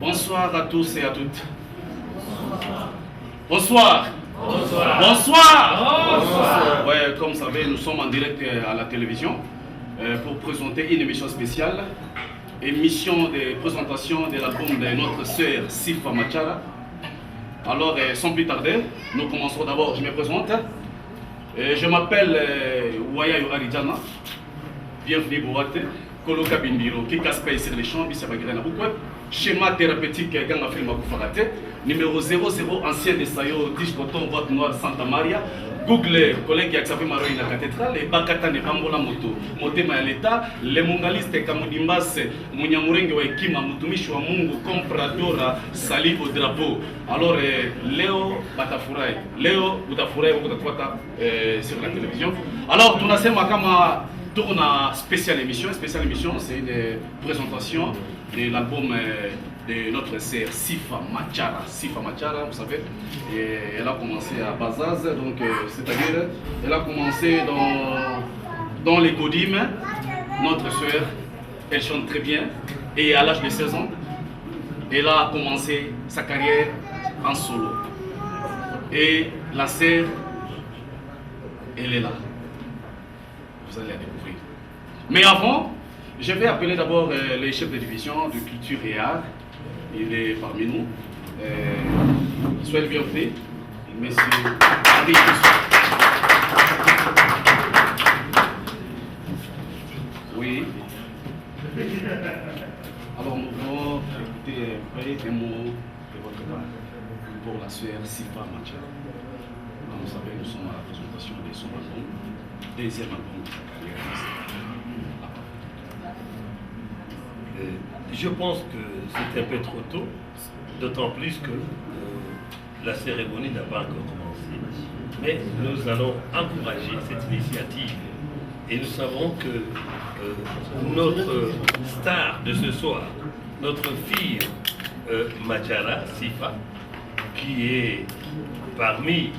Bonsoir à tous et à toutes. Bonsoir. Bonsoir. Bonsoir. Bonsoir. Ouais, comme vous savez, nous sommes en direct à la télévision pour présenter une émission spéciale. Émission de présentation de l'album de notre sœur Sifa Machara. Alors, sans plus tarder, nous commencerons d'abord. Je me présente. Je m'appelle Waya Yoharidjana. Bienvenue Boate. Kolo Kabindiro, qui casse pas sur les champs, schéma thérapeutique Ganga Film Akufarate, numéro 00, ancien de Sayo, Tige Coton, Boîte Noire, Santa Maria. Google, collègue qui a accepté Maroï la cathédrale, et Bakata ne Bambola Moto, Motema à l'État, les mongalistes Kamudimbas, Munyamurenge wa Ekima, Mutumishi wa Mungu, Compradora, Sali au drapeau. Alors, Léo Batafurai, Léo Batafurai, sur la télévision. Alors, tout à Makama. On a spéciale émission, c'est une présentation de l'album de notre sœur Sifa Machara. Sifa Machara, vous savez, et elle a commencé à Bazaz, donc c'est-à-dire elle a commencé dans les Godim. Notre sœur, elle chante très bien et à l'âge de 16 ans, elle a commencé sa carrière en solo. Et la sœur, elle est là. Vous allez la découvrir. Mais avant, je vais appeler d'abord les chefs de division de culture et art. Il est parmi nous. Soyez le bienvenu, monsieur Henri Coussou. Oui. Alors nous allons écouter un mot de votre part pour la sœur Sifa Machara. Comme vous savez, nous sommes à la présentation de son album. Deuxième album de sa carrière. Je pense que c'est un peu trop tôt, d'autant plus que la cérémonie n'a pas encore commencé. Mais nous allons encourager cette initiative. Et nous savons que notre star de ce soir, notre fille Machara Sifa, qui est parmi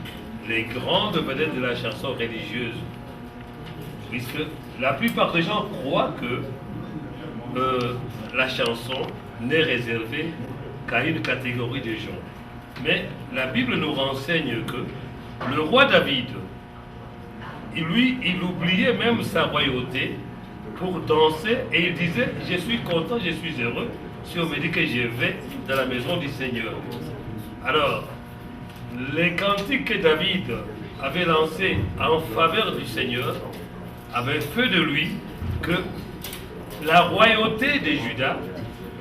les grandes vedettes de la chanson religieuse, puisque la plupart des gens croient que la chanson n'est réservée qu'à une catégorie de gens. Mais la Bible nous renseigne que le roi David, il oubliait même sa royauté pour danser et il disait « Je suis content, je suis heureux si on me dit que je vais dans la maison du Seigneur ». Alors, les cantiques que David avait lancés en faveur du Seigneur avaient fait de lui que la royauté de Juda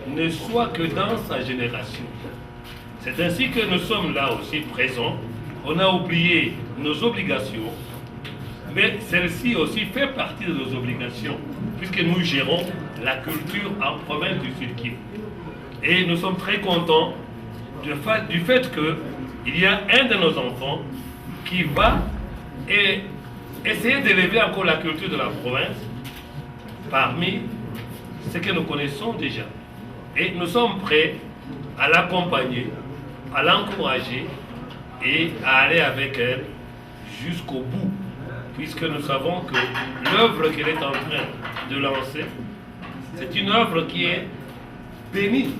ne soit que dans sa génération. C'est ainsi que nous sommes là aussi présents. On a oublié nos obligations, mais celle-ci aussi fait partie de nos obligations, puisque nous gérons la culture en province du Sud-Kivu. Et nous sommes très contents du fait qu'il y a un de nos enfants qui va essayer d'élever encore la culture de la province parmi ce que nous connaissons déjà. Et nous sommes prêts à l'accompagner, à l'encourager et à aller avec elle jusqu'au bout, puisque nous savons que l'œuvre qu'elle est en train de lancer, c'est une œuvre qui est bénie.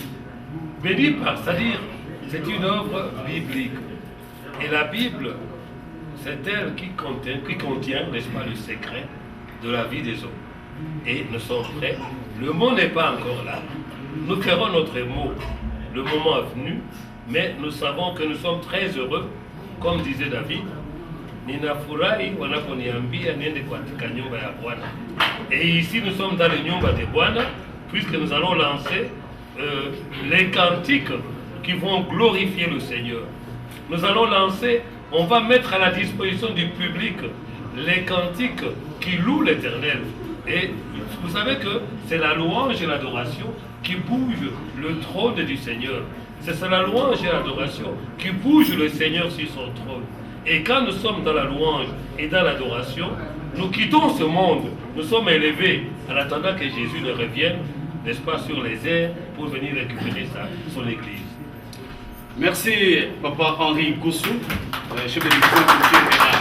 Bénie c'est-à-dire, c'est une œuvre biblique. Et la Bible, c'est elle qui contient, n'est-ce pas, le secret de la vie des hommes. Et nous sommes prêts. Le mot n'est pas encore là. Nous ferons notre mot le moment venu, mais nous savons que nous sommes très heureux, comme disait David. Et ici nous sommes dans le Nyumba de Bwana, puisque nous allons lancer les cantiques qui vont glorifier le Seigneur. Nous allons lancer, on va mettre à la disposition du public les cantiques qui louent l'Éternel. Et vous savez que c'est la louange et l'adoration qui bouge le trône du Seigneur. C'est la louange et l'adoration qui bouge le Seigneur sur son trône. Et quand nous sommes dans la louange et dans l'adoration, nous quittons ce monde. Nous sommes élevés en attendant que Jésus ne revienne, n'est-ce pas, sur les airs pour venir récupérer son Église. Merci, Papa Henri Coussou, chef de division culture et art.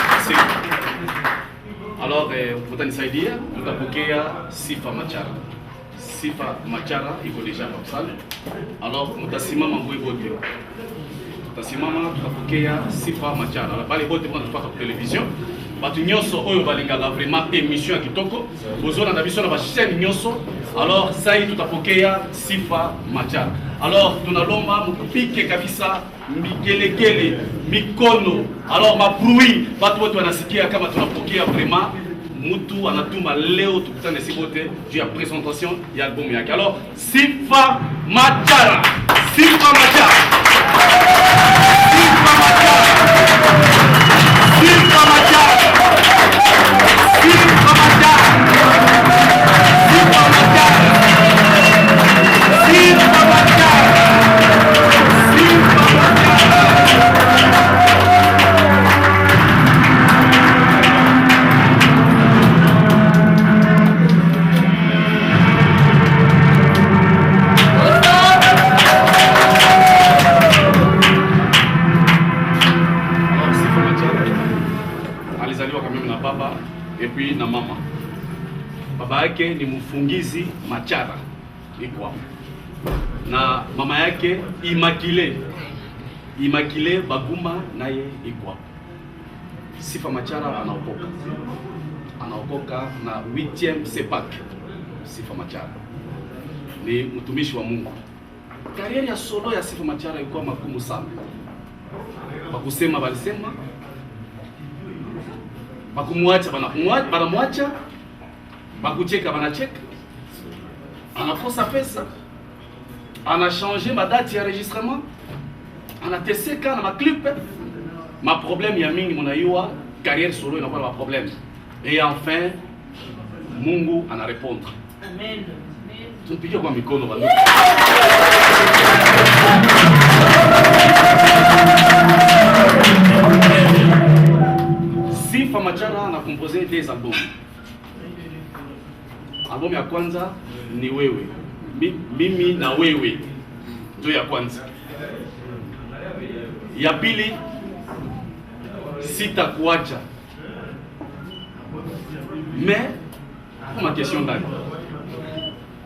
Merci. Alors, vous avez dit, vous avez Sifa Machara. Sifa Machara iko deja kwa salle. Alors mtasimama mbwe bote. Mtasimama tutapokea Sifa Machara. Bale bote kwa tupata kwa television. Batu nyonso oyo balingaka vraiment émission ya kitoko. Bozona na biso na ba chaîne nyonso. Alors ça y tutapokea Sifa Machara. Alors tunalomba mupike kabisa migelegele mikono. Alors mabruit batu wote wanasikia kama tunapokea vraiment mutu anatuma leo tukutane sibote juu ya présentation ya album yake. Alors Sifa Machara, Sifa Machara, Sifa Machara, Sifa Machara, Sifa Machara, Sifa Machara, Sifa Machara, Sifa Machara. Et puis na mama. Baba yake ni Mfungizi Machara iko hapo. Na mama yake Immaculée Baguma naye iko hapo. Sifa Machara anaokoka. Anaokoka na 8e sepak. Sifa Machara ni mtumishi wa Mungu. Kariera ya solo ya Sifa Machara ilikuwa magumu sana. Bakusema balisema bakumwacha banamwacha, bakucheka banacheka, anakosa pesa, anachange madati ya enregistrement, anateseka na maclip, ma problème ya mingi munaiwa, carrière solo inakuwa na problème. Et enfin Mungu anarépondre. Amen. Tupigie kwa mikono bado. Sifa Machara a composé des albums. Album ya kwanza ni wewe. Mimi na wewe. Ndio ya kwanza. Ya pili Sitakuacha. Mais pour ma question ndani.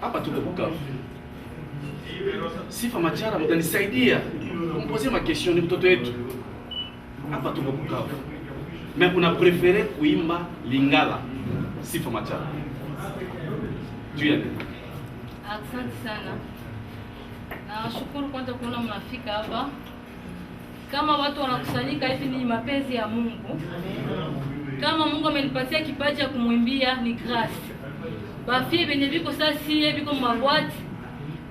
Hapa tuko Bukavu. Sifa Machara mtanisaidia kumposer ma question ni mtoto wetu. Hapa tuko Bukavu. Mais on a préféré kuimba Lingala. Sifa Machara. Julienne. Asante sana. Na shukuru kwanza kuona mnafika hapa. Kama watu wanakusanyika hivi ni mapenzi ya Mungu. Kama Mungu amenipatia kipaji ya kumwimbia ni grace. Bafie benye biko sasi biko mabwati.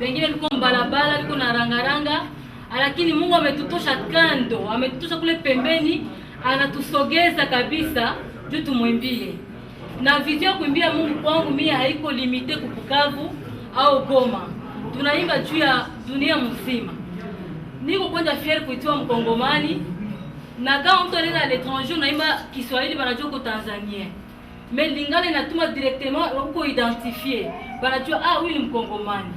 Bengine biko mbalabala biko na rangaranga. Lakini Mungu ametutosha kando, ametutosha kule pembeni, anatusogeza kabisa juu tumwimbie. Na vitu ya kuimbia Mungu kwangu mimi haiko limite kubukavu au Goma. Tunaimba juu ya dunia mzima. Niko kwanza fier kuitwa Mkongomani. Na kama mtu anaenda à l'étranger unaimba Kiswahili banajua ko Tanzania. Mais Lingala inatuma directement uko identifier. Banajua huyu ni Mkongomani.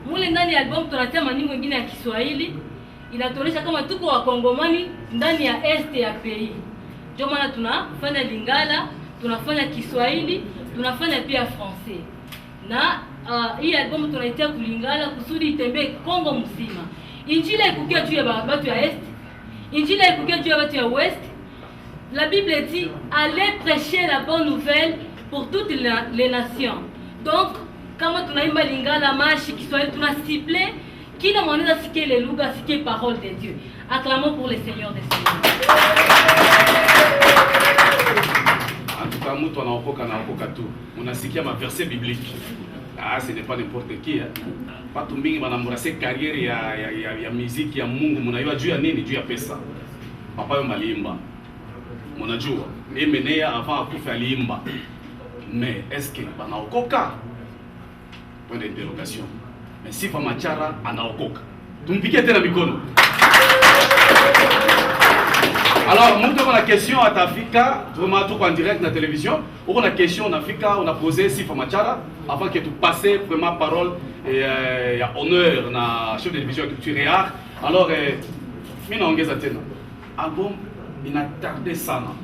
Mule ndani ya album tunatia maneno mengine ya Kiswahili. Inatuonyesha kama tuko Wakongomani ndani ya este ya pays. Ndio maana tunafanya Lingala, tunafanya Kiswahili, tunafanya pia français. Na hii album tunaitia kulingala kusudi itembee Kongo mzima. Injili ikukia juu ya watu ya est, Injili ikukia juu ya watu ya ouest. La Bible dit allez prêcher la bonne nouvelle pour toutes les nations. Donc kama tunaimba Lingala, mashi, Kiswahili tunasible kila mwanaweza sikie le lugha, sikie parole de Dieu. Acclamons pour le Seigneur des Seigneurs. En tout cas, mtu anaokoka tu. Unasikia ma verset biblique. Ce n'est pas n'importe qui. Watu mingi wanamurase carrière ya muziki ya Mungu. Mnajua juu ya nini? Juu ya pesa. Papa yao aliimba. Mnajua, Emenea avant akufa aliimba. Mais est-ce que banaokoka? Point d'interrogation. Mais Sifa Machara anaokoka. Tumpigie tena mikono. Alors, nous avons la question à Tafika, vraiment tout en direct dans la télévision. On a la question, on a posé Sifa Machara avant que tu passes vraiment parole et honneur na chef de division culture et art. Alors, mina ongeza tena. Album inatardé sana.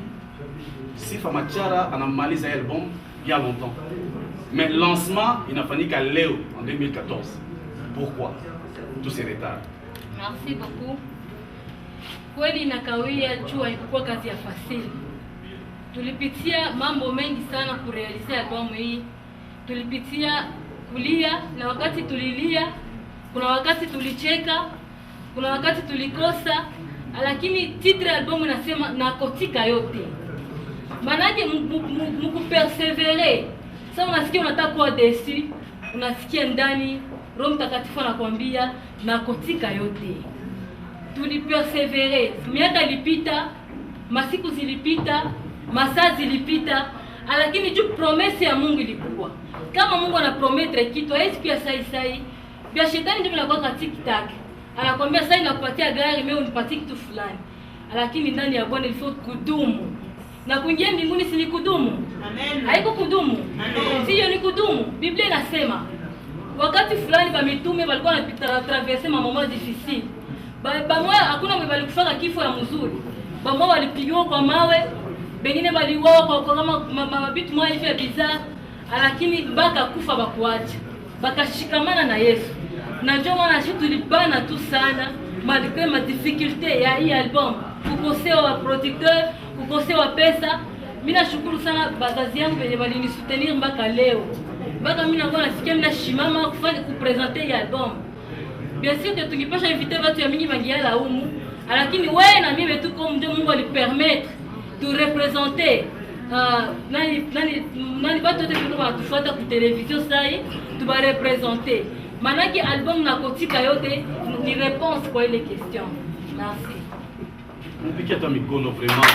Sifa Machara anamaliza album il y a longtemps. Mais le lancement, il n'a fallu qu'à Léo en 2014. Pourquoi tous ces retards? Merci beaucoup. Kweli nakawia juu haikuwa kazi ya fasili. Tulipitia mambo mengi sana kurealize albamu hii. Tulipitia kulia, na wakati tulilia, kuna wakati tulicheka, kuna wakati tulikosa, lakini titre albamu inasema nakotika yote. Manake mkupersevere. Sasa unasikia unataka kuwa desi, unasikia ndani Roho Mtakatifu anakuambia nakotika yote. Tulipersevere. Miaka ilipita, masiku zilipita, masaa zilipita, lakini juu promesse ya Mungu ilikuwa. Kama Mungu anaprometre kitu, haiwezi pia sai. Bia shetani ndio anakuwa katika anakuambia sasa nakupatia gari, mimi unipatie kitu fulani. Lakini ndani ya Bwana ilifo kudumu. Na kuingia mbinguni si ni kudumu. Amen. Haiko kudumu. Amen. Sio ni kudumu. Biblia inasema wakati fulani ba mitume walikuwa wanapita traverser mambo difficile. Bamoya hakuna mwe balikufaka kifo ya mzuri. Bamoya walipigwa kwa mawe, bengine baliuawa kwa kama mabitu mwa hivi ya bizarre, lakini baka kufa bakuacha. Bakashikamana na Yesu. Na ndio maana sisi tulibana tu sana malgré ma difficulté ya hii album. Kukosewa wa producteur, kukosewa pesa. Mimi nashukuru sana bazazi yangu wenye walinisutenir mpaka leo. Mpaka mimi nakuwa nasikia mimi nashimama kufanya kupresenter hii album. Bien sûr que tungipasha inviter watu ya mingi mangiala humu, lakini wewe na mimi tuko ndio Mungu alipermettre tu représenter nani watu wote ndio wanatufuata kwa television sasa tu ba représenter. Manaki album na kotika yote ni réponse kwa ile question. Merci. Mpikia ta mikono vraiment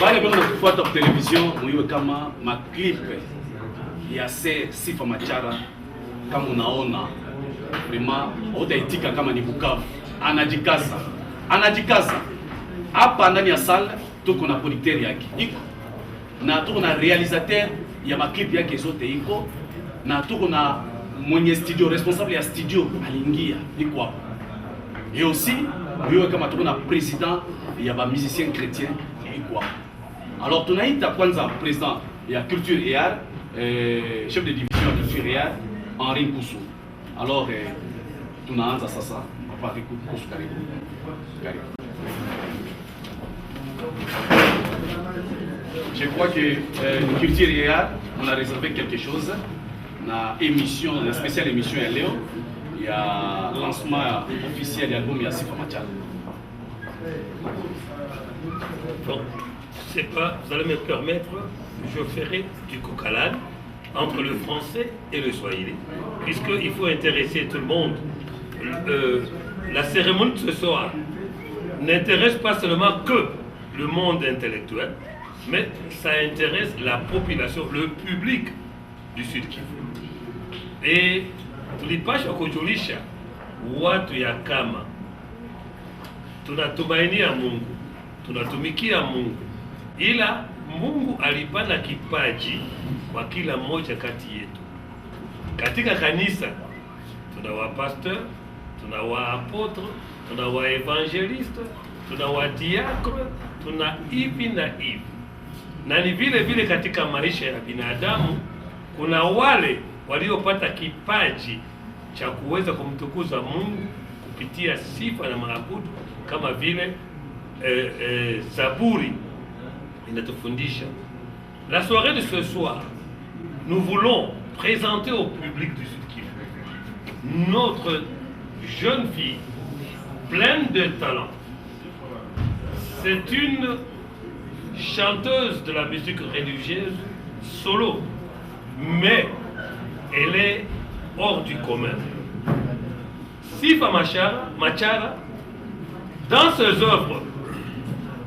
bale bwana kufuata kwa television muiwe kama maclip ya Sifa Machara. Kama unaona vraiment utaitika kama ni Bukavu, anajikaza hapa ndani ya salle. Tuko na producteur yake iko na tuko na realisateur ya maclip yake zote iko na tuko na mwenye studio responsable ya studio aliingia iko hapo. Et aussi wewe kama tuko na president ya ba musiciens chrétiens iko hapo. Alors tunaita kwanza president ya culture et art, chef de division ya culture et art Henri Kusu. Alors tunaanza sasa Papa Kusu, karibu. Je crois que culture et art, on a réservé quelque chose. Na émission, la spéciale émission ya leo, il y a lancement officiel de l'album ya Sifa Machara. Bon, c'est pas, vous allez me permettre, je ferai du coq-à-l'âne entre le français et le swahili, puisqu'il faut intéresser tout le monde. La cérémonie de ce soir n'intéresse pas seulement que le monde intellectuel, mais ça intéresse la population, le public du Sud Kivu. Et tulipasha kujulisha watu ya kama tunatumainia Mungu, tunatumikia Mungu, ila Mungu alipana kipaji kwa kila mmoja kati yetu. Katika kanisa tuna wa pasteur, tuna wa apotre, tuna wa evangeliste, tuna wa diacre, tuna hivi na hivi. Na ni vile vile katika maisha ya binadamu kuna wale waliopata kipaji cha kuweza kumtukuza Mungu kupitia sifa na maabudu, kama vile Zaburi inatufundisha. La soirée de ce soir, nous voulons présenter au public du Sud Kivu notre jeune fille pleine de talent. C'est une chanteuse de la musique religieuse solo, mais elle est hors du commun. Sifa Machara, dans ses œuvres,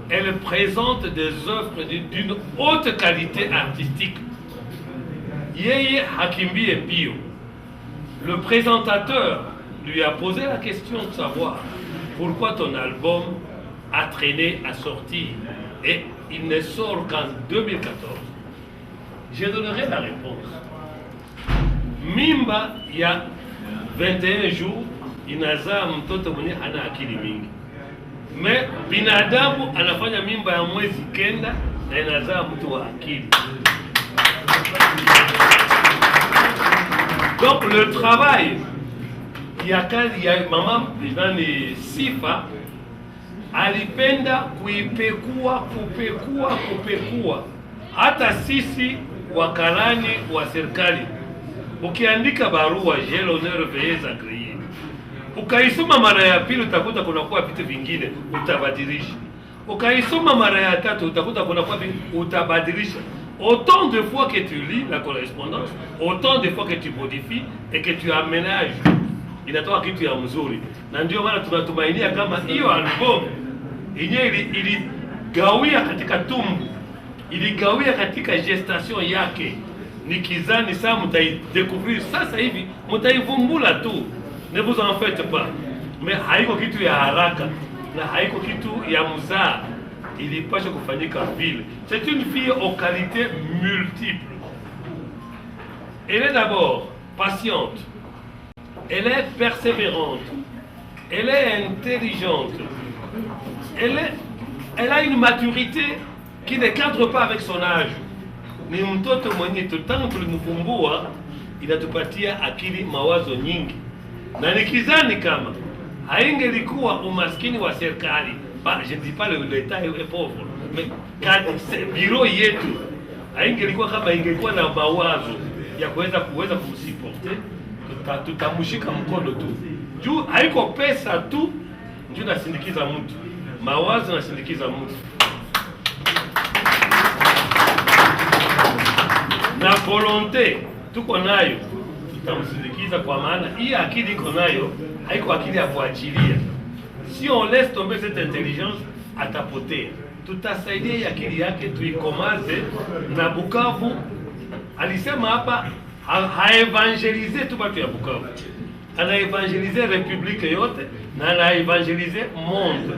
elle présente des œuvres d'une haute qualité artistique. Yeye Hakimbi Epio, le présentateur, lui a posé la question de savoir pourquoi ton album a traîné à sortir et il ne sort qu'en 2014. Je donnerai la réponse. Mimba il y a 21 jours inazaa mtoto mwenye hana akili mingi. Mais binadamu anafanya mimba ya mwezi kenda na inazaa mtu wa akili. Donc le travail ya mama nani Sifa alipenda kupekua. Hata sisi wakarani wa serikali, ukiandika barua j'ai l'honneur veuillez agréer, ukaisoma mara ya pili utakuta kunakuwa vitu vingine utabadilisha, ukaisoma mara ya tatu utakuta kunakuwa utabadilisha. Autant de fois que tu lis la correspondance, autant de fois que tu modifies et que tu aménages, inatoka kitu ya mzuri. Na ndio maana tunatumainia kama hiyo album yenyewe iligawia katika tumbu, iligawia katika gestation yake, nikizani saa mtaidécouvrir sasa hivi, mtaivumbula tu, ne vous en faites pas. Mais haiko kitu ya haraka na haiko kitu ya muzaa, ilipasha kufanyika vile. C'est une fille aux qualités multiples. Elle est d'abord patiente, elle est persévérante, elle est intelligente, elle a une maturité qui ne cadre pas avec son âge. Ni mtoto mwenye tangu tulimfumbua inatupatia akili, mawazo nyingi, na nikizani kama haingelikuwa umaskini wa serikali, je ne dis pas l'État est pauvre, mais bureau yetu haingelikuwa kama ingekuwa na mawazo ya kuweza kumsupport, tutamshika mkono tu. Juu haiko pesa tu ndio nasindikiza mtu, mawazo nasindikiza mtu, na volonté tuko nayo tutamsindikiza, kwa maana hii akili iko nayo, haiko akili ya kuachilia. Si on laisse tomber cette intelligence, atapotea. Tutasaidia akili yake tuikomaze. Na Bukavu alisema hapa haevangelize tu watu ya Bukavu, anaevangelize republique yote na anaevangelize monde.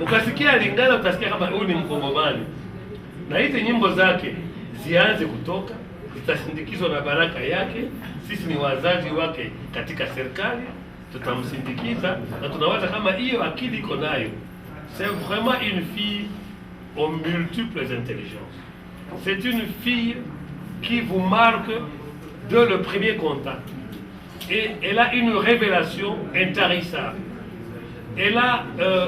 Ukasikia Lingala utasikia kama huyu ni Mkongomani, na hizi nyimbo zake zianze kutoka, zitasindikizwa na baraka yake. Sisi ni wazazi wake katika serikali, tutamsindikiza na tunawaza kama hiyo akili iko nayo. C'est vraiment une fille aux multiples intelligences. C'est une fille qui vous marque dès le premier contact. Et elle a une révélation intarissable. Elle a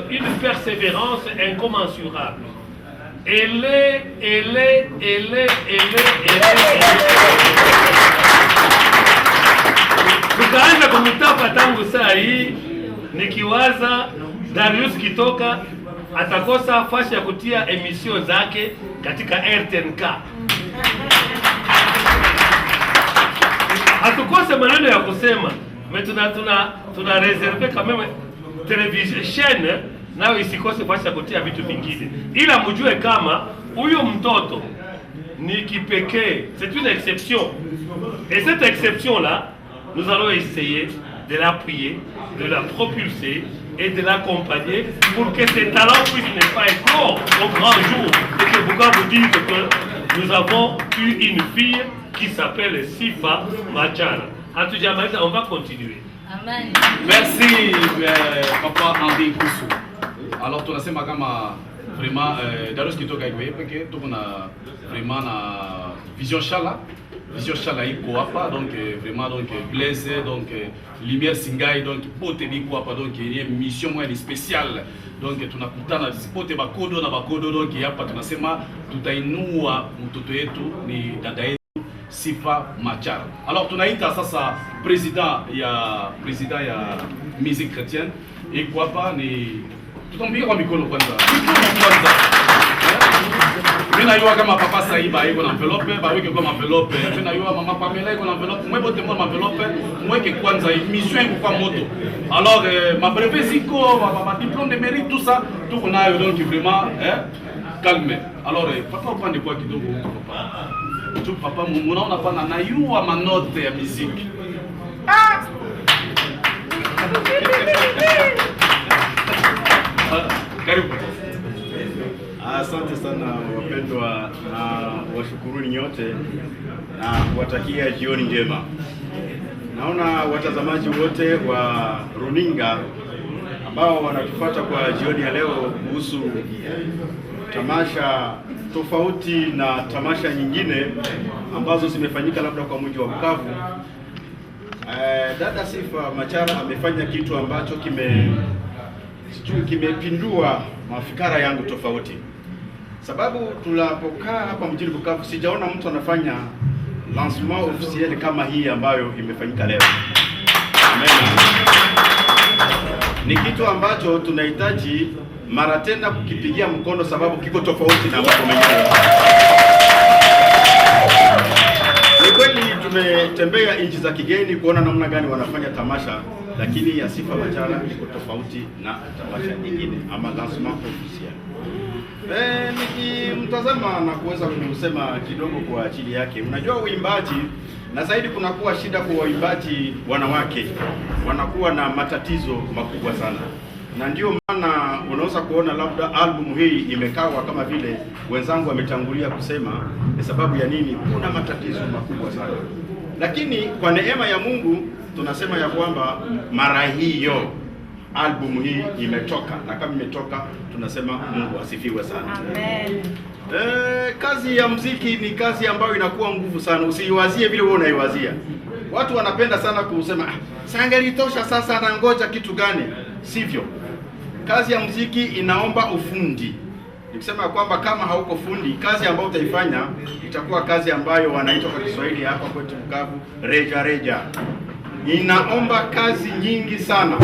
une persévérance incommensurable. Elle est. Tukaanza kumtapa tangu saa hii, nikiwaza Darius kitoka atakosa fasi ya kutia emission zake katika RTNK. Hatukose maneno ya kusema, mais tuna reserve quand même television chaîne nayo isikose fasi ya kutia vitu vingine, ila mjue kama huyo mtoto ni kipekee. C'est une exception, et cette exception là nous allons essayer de l'appuyer, de la propulser et de l'accompagner pour que ses talents puissent ne pas éclore au grand jour, et que Bukavu vous dise que nous avons eu une fille qui s'appelle Sifa Machara. Hatujamaliza, on va continuer. Amen. Merci papa Andy Koussou. Alors tunasema kama vraiment Darius kitoka hivi peke tukuna vraiment na vision shala iko hapa, donc vraiment donc Blaise, donc lumière singai, donc pote biko hapa, donc il y a une mission moja spéciale, donc tunakutana pote bakodo na bakodo, donc hapa tunasema tutainua mtoto yetu ni dada yetu Sifa Machara. Alors tunaita sasa président ya musique chrétienne, iko hapa ni tutampiga kwa mikono kwanza. Mimi najua kama papa Saiba iko na envelope, baweke kwa envelope. Mimi najua mama Pamela iko na envelope, mwe bote mwa envelope, mweke kwanza mission iko kwa moto. Alors ma brevet ziko, ma diplôme de mérite, tout ça, tout on a donc vraiment calme. Alors papa upande kwa kidogo papa. Tu papa munaona pana na yua manote ya musique. Karibu. Asante sana wapendwa, na washukuruni nyote na kuwatakia jioni njema. Naona watazamaji wote wa runinga ambao wanatufuata kwa jioni ya leo kuhusu tamasha tofauti na tamasha nyingine ambazo zimefanyika labda kwa mji wa Bukavu, dada Sifa Machara amefanya kitu ambacho kimepindua mafikara yangu tofauti. Sababu tunapokaa hapa mjini Bukavu sijaona mtu anafanya lancement officiel kama hii ambayo imefanyika leo. Amen. Ni kitu ambacho tunahitaji mara tena kukipigia mkono, sababu kiko tofauti na mambo mengine. Ni kweli tumetembea nchi za kigeni kuona namna gani wanafanya tamasha, lakini ya Sifa Machara iko tofauti na tamasha nyingine ama lancement officiel. Nikimtazama na kuweza kusema kidogo kwa ajili yake, unajua uimbaji na zaidi kunakuwa shida kwa waimbaji wanawake, wanakuwa na matatizo makubwa sana, na ndio maana unaweza kuona labda album hii imekawa kama vile wenzangu wametangulia kusema. Ni sababu ya nini? Kuna matatizo makubwa sana, lakini kwa neema ya Mungu tunasema ya kwamba mara hiyo album hii imetoka, na kama imetoka tunasema Mungu asifiwe sana. Amen. Kazi ya muziki ni kazi ambayo inakuwa nguvu sana, usiiwazie vile wewe unaiwazia. Watu wanapenda sana kusema sangelitosha, sasa na ngoja kitu gani? Sivyo. Kazi ya muziki inaomba ufundi. Nikisema kwamba kama hauko fundi, kazi ambayo utaifanya itakuwa kazi ambayo wanaita kwa Kiswahili hapa kwetu Bukavu reja reja. Inaomba kazi nyingi sana,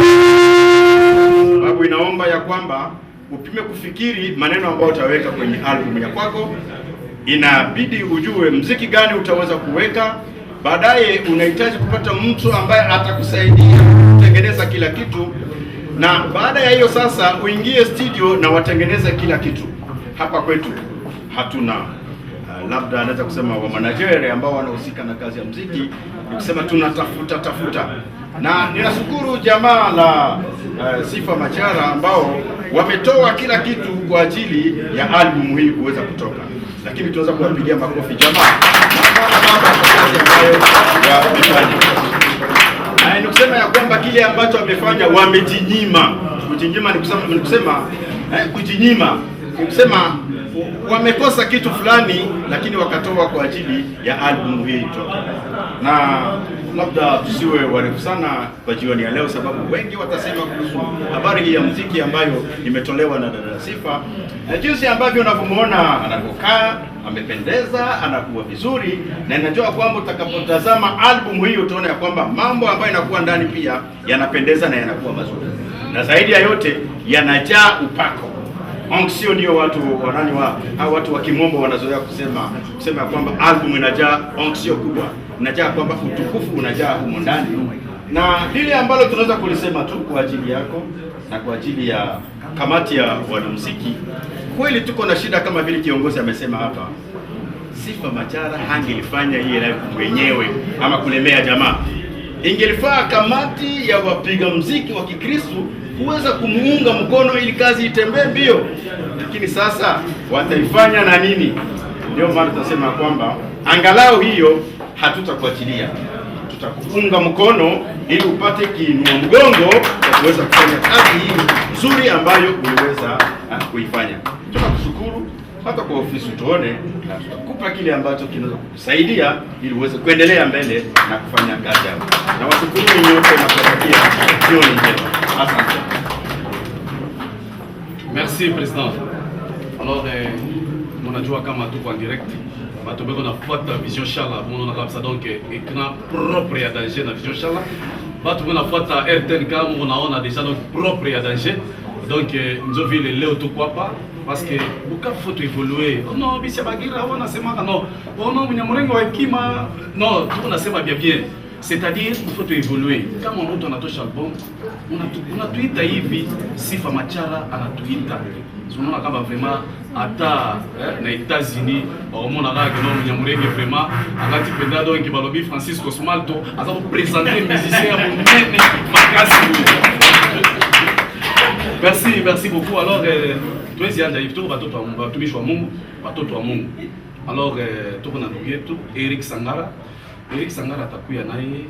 sababu inaomba ya kwamba upime kufikiri maneno ambayo utaweka kwenye album ya kwako. Inabidi ujue mziki gani utaweza kuweka. Baadaye unahitaji kupata mtu ambaye atakusaidia kutengeneza kila kitu, na baada ya hiyo sasa uingie studio na watengeneze kila kitu. Hapa kwetu hatuna labda anaweza kusema wa manager ambao wanahusika na kazi ya muziki, kusema tunatafuta. Na ninashukuru jamaa la Sifa Machara ambao wametoa kila kitu kwa ajili ya album hii kuweza kutoka, lakini tunaweza kuwapigia makofi jamaa ni kusema ya kwamba kile ambacho wamefanya wamejinyima. Kujinyima ni kusema wamekosa kitu fulani, lakini wakatoa kwa ajili ya album hii itoke. Na labda tusiwe warefu sana kwa jioni ya leo, sababu wengi watasema kuhusu habari hii ya muziki ambayo imetolewa na dada Sifa, na jinsi ambavyo unavyomuona anapokaa amependeza, anakuwa vizuri, na ninajua kwamba utakapotazama album hii utaona ya kwamba mambo ambayo inakuwa ndani pia yanapendeza na yanakuwa mazuri, na zaidi ya yote yanajaa upako. Onction ndio watu wanani watu wa kimombo wanazoea kusema kwamba album inajaa onction kubwa, inajaa kwamba utukufu unajaa humo ndani. Na lile ambalo tunaweza kulisema tu kwa ajili yako na kwa ajili ya kamati ya wanamuziki, kweli tuko na shida kama vile kiongozi amesema hapa. Sifa Machara hangelifanya hii live mwenyewe ama kulemea jamaa. Ingelifaa kamati ya wapiga muziki wa Kikristo kuweza kumuunga mkono ili kazi itembee mbio, lakini sasa wataifanya na nini? Ndio maana tunasema kwamba angalau hiyo hatutakuachilia, tutakuunga mkono ili upate kiinua mgongo kwa kuweza kufanya kazi hii nzuri ambayo uliweza kuifanya. Tunakushukuru hata kwa ofisi tuone, na tutakupa kile ambacho kinaweza kukusaidia ili uweze kuendelea mbele na kufanya kazi yako. Na washukuru nyote na kuwatakia jioni njema. Asante. Merci président. Alors mnajua kama tuko en direct, watu beko nafuata Vision Shala, mnaona kabisa donc écran propre ya danger na Vision Shala. Watu beko nafuata RTN kama mnaona déjà donc propre ya danger. Donc ndio vile leo tuko hapa parce que Bukavu faut évoluer. Non bisi bagira wana sema non. Ono mnyamurengo wa hekima. Non, tunasema bien. C'est-à-dire il faut évoluer. Kama mtu anatosha album, unatuita hivi Sifa Machara anatuita. Tunaona kama vraiment ata na États-Unis au monde arabe non nyamurenge vraiment akati penda donc balobi Francisco Smalto aza présenter musicien munene makasi. Merci beaucoup. Alors tuwezi anja hivi tu watoto wa Mungu, watumishi wa Mungu, watoto wa Mungu. Alors tuko na ndugu yetu Eric Sangara atakuya naye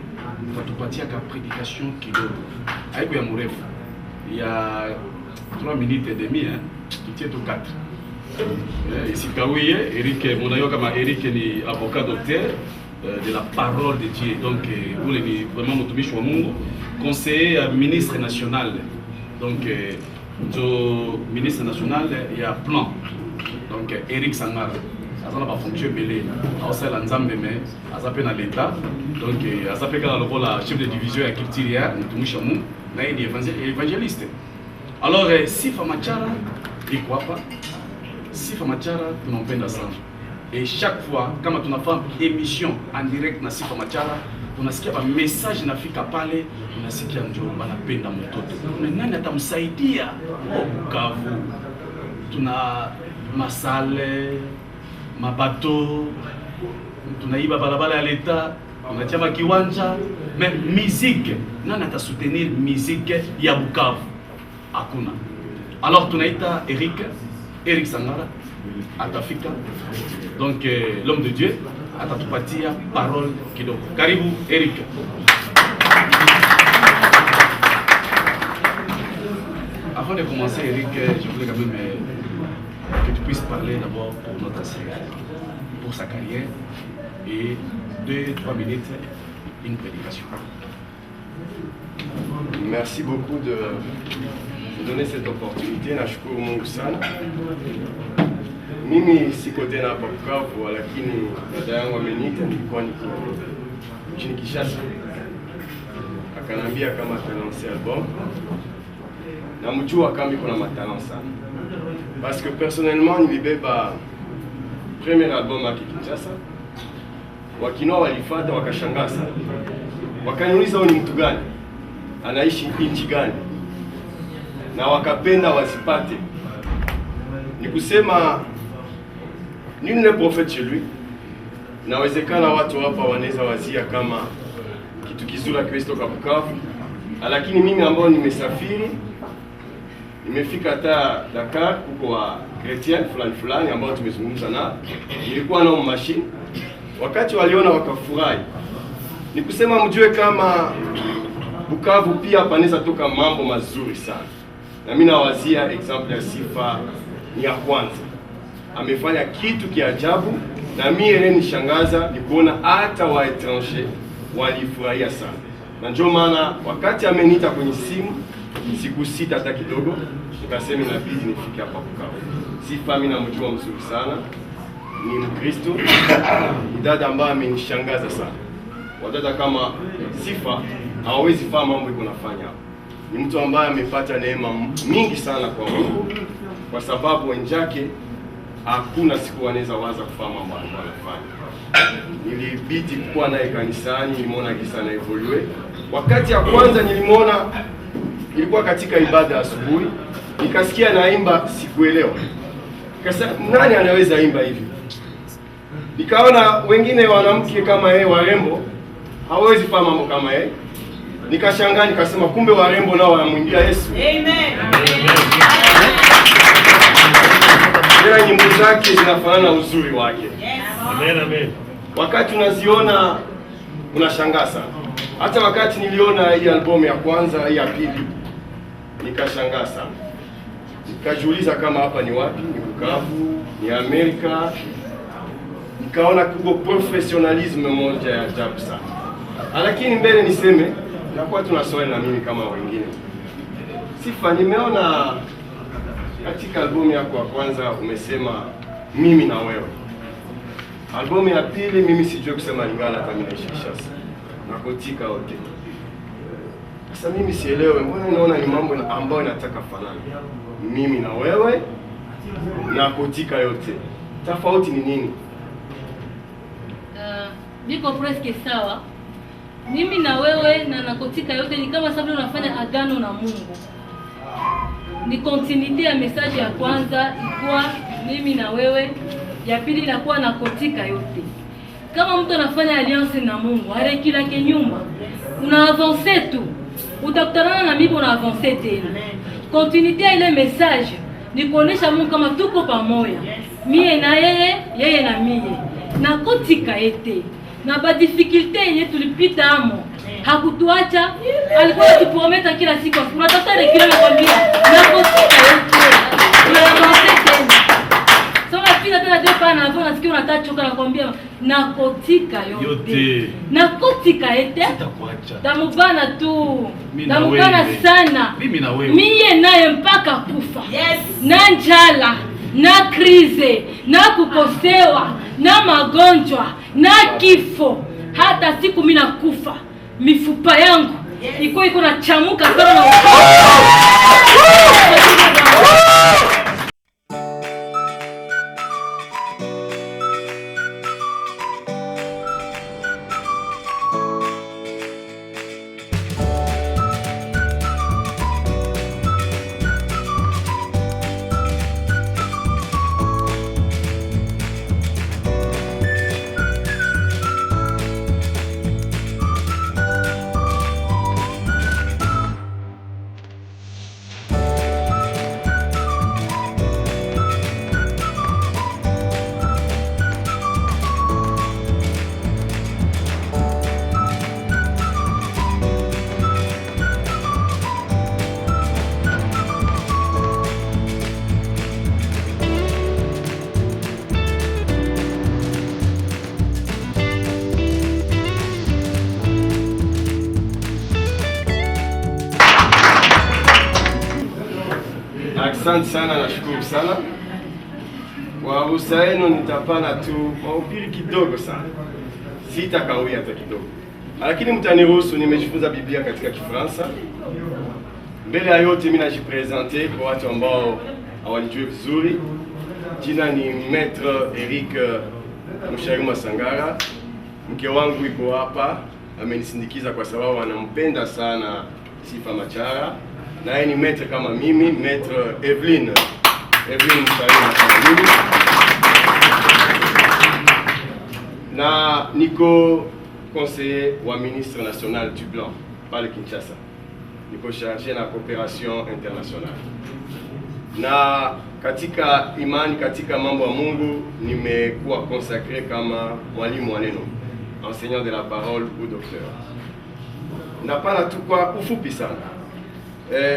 watupatia ka prédication kidogo. Haiko ya mrefu. Ya 3 minutes et demie tutie tu 4. ici Kawiye, Eric Monayo kama Eric ni avocat docteur de la parole de Dieu. Donc vous ni vraiment mtumishi wa Mungu, conseiller ministre national. Donc ministre national il y a plan. Donc Eric Sangara azana ba fonction belé ausala nzambe mais azape na l'état. Donc azape kala lokola chef de division ya Kiptiria mtumishi wa Mungu na ni évangéliste. Alors Sifa Machara iko hapa. Sifa Machara tunampenda sana. Et chaque fois kama tunafanya émission en direct na Sifa Machara tunasikia ba message nafika pale, tunasikia njoo banapenda mtoto. Na nani atamsaidia? Bukavu. Tuna masale, mabato, tunaiba barabara ya leta, tunachama kiwanja, mais musique, nani atasoutenir musique ya Bukavu? Hakuna. Alors tunaita Eric Sangara atafika. Donc l'homme de Dieu atatupatia parole kidogo. Karibu Eric. Avant de commencer Eric, je voulais quand même que tu puisses parler d'abord pour notre Seigneur, pour sa carrière et 2-3 minutes une prédication. Merci beaucoup de donner cette opportunité. Nashukuru Mungu sana. Mimi siko tena hapa Bukavu, lakini dada yangu ameniita, nilikuwa nchini Kinshasa. Akanambia kama atanonse album. Namjua kama iko na matalent sana. Parce que personnellement nilibeba premier album ya Kinshasa. Wakinoa walifuata wakashangaa sana. Wakaniuliza huyu ni mtu gani? Anaishi nchi gani? Na wakapenda wasipate. Ni kusema nini le prophète chez lui. Inawezekana watu hapa wanaweza wazia kama kitu kizuri Kristo kwa Bukavu. Lakini mimi ambao nimesafiri nimefika hata Dakar huko wa Chrétien fulani ambao tumezungumza na nilikuwa nao machine. Wakati waliona wakafurahi. Ni kusema mjue kama Bukavu pia panaweza toka mambo mazuri sana. Na mimi nawazia example ya Sifa ni ya kwanza. Amefanya kitu kiajabu na mimi ile nishangaza ni kuona hata wa étranger walifurahia sana. Na ndio maana wakati ameniita kwenye simu siku sita hata kidogo nikasema inabidi nifike hapa Bukavu. Sifa mimi namjua mzuri sana. Ni Mkristo. Ni dada ambaye amenishangaza sana. Wadada kama Sifa hawezi fanya mambo iko nafanya hapa. Ni mtu ambaye amepata neema mingi sana kwa Mungu kwa sababu wenzake hakuna siku wanaweza waza kufanya mambo anayofanya. Nilibidi kuwa naye kanisani, nimeona kisa na evolue. Wakati ya kwanza nilimwona ilikuwa katika ibada asubuhi, nikasikia naimba sikuelewa. Nikasema nani anaweza imba hivi? Nikaona wengine wanamke kama yeye warembo hawezi fanya mambo kama yeye. Nikashangaa nikasema kumbe warembo nao wanamwimbia Yesu. Amen. Bila nyimbo zake zinafanana na uzuri wake. Amen, amen. Wakati unaziona unashangaa sana. Hata wakati niliona hii album ya kwanza, hii ya pili, nikashangaa sana. Nikajiuliza kama hapa ni wapi, ni Bukavu, ni Amerika. Nikaona kuko professionalism moja ya ajabu sana. Lakini mbele niseme na kwa tunaswali na mimi kama wengine. Sifa, nimeona katika albumu yako ya kwanza umesema mimi na wewe. Albumu ya pili mimi sijui kusema Lingala hata mimi naishi Kinshasa. Nakotika wote. Sasa mimi sielewe, mbona naona ni mambo ambayo nataka fanana. Mimi na wewe nakotika yote. Tofauti ni nini? Niko presque sawa. Mimi na wewe na nakotika yote ni kama sababu unafanya agano na Mungu. Ni continuité ya message ya kwanza ilikuwa mimi na wewe, ya pili inakuwa nakotika yote. Kama mtu anafanya alliance na Mungu, hareki lake nyuma, una avancer tu. Utakutana na mimi una avancer tena. Continuité ya ile message ni kuonesha Mungu kama tuko pamoja. Mie na yeye na mie. Nakotika ete. Na ba difficulté yenye tulipita amo hakutuacha, alikuwa akiprometa kila siku unatafuta rekile nakwambia nakotika yote. Una avancer tena. unapita tena depa na hapo nasikia unataka choka na kwambia nakotika yote. Nakotika ete. Sitakuacha. Damubana tu. Mimi na Damubana wewe. sana. Mimi na wewe. Mie naye mpaka kufa. Yes. Na njala, na krize, na kukosewa, na magonjwa, na kifo. Hata siku mimi nakufa, mifupa yangu iko na chamuka sana na Asante sana, nashukuru sana kwa ruhusa yenu. Nitapana tu mahubiri kidogo sana, sitakawia hata kidogo, lakini mtaniruhusu. Nimejifunza Biblia katika Kifaransa. Mbele ya yote, mimi najipresente kwa watu ambao hawanijui vizuri. Jina ni Maître Eric Musharima Sangara. Mke wangu yuko hapa, amenisindikiza kwa sababu anampenda sana Sifa Machara. Na yeye ni maître kama mimi, Maître Evelyn Musharima kama mimi. Na niko conseiller wa ministre national du Blanc pale Kinshasa. Niko chargé na coopération internationale. Na katika imani, katika mambo ya Mungu, nimekuwa consacré kama mwalimu wa neno, enseignant de la parole ou docteur. Napana tu kwa ufupi sana.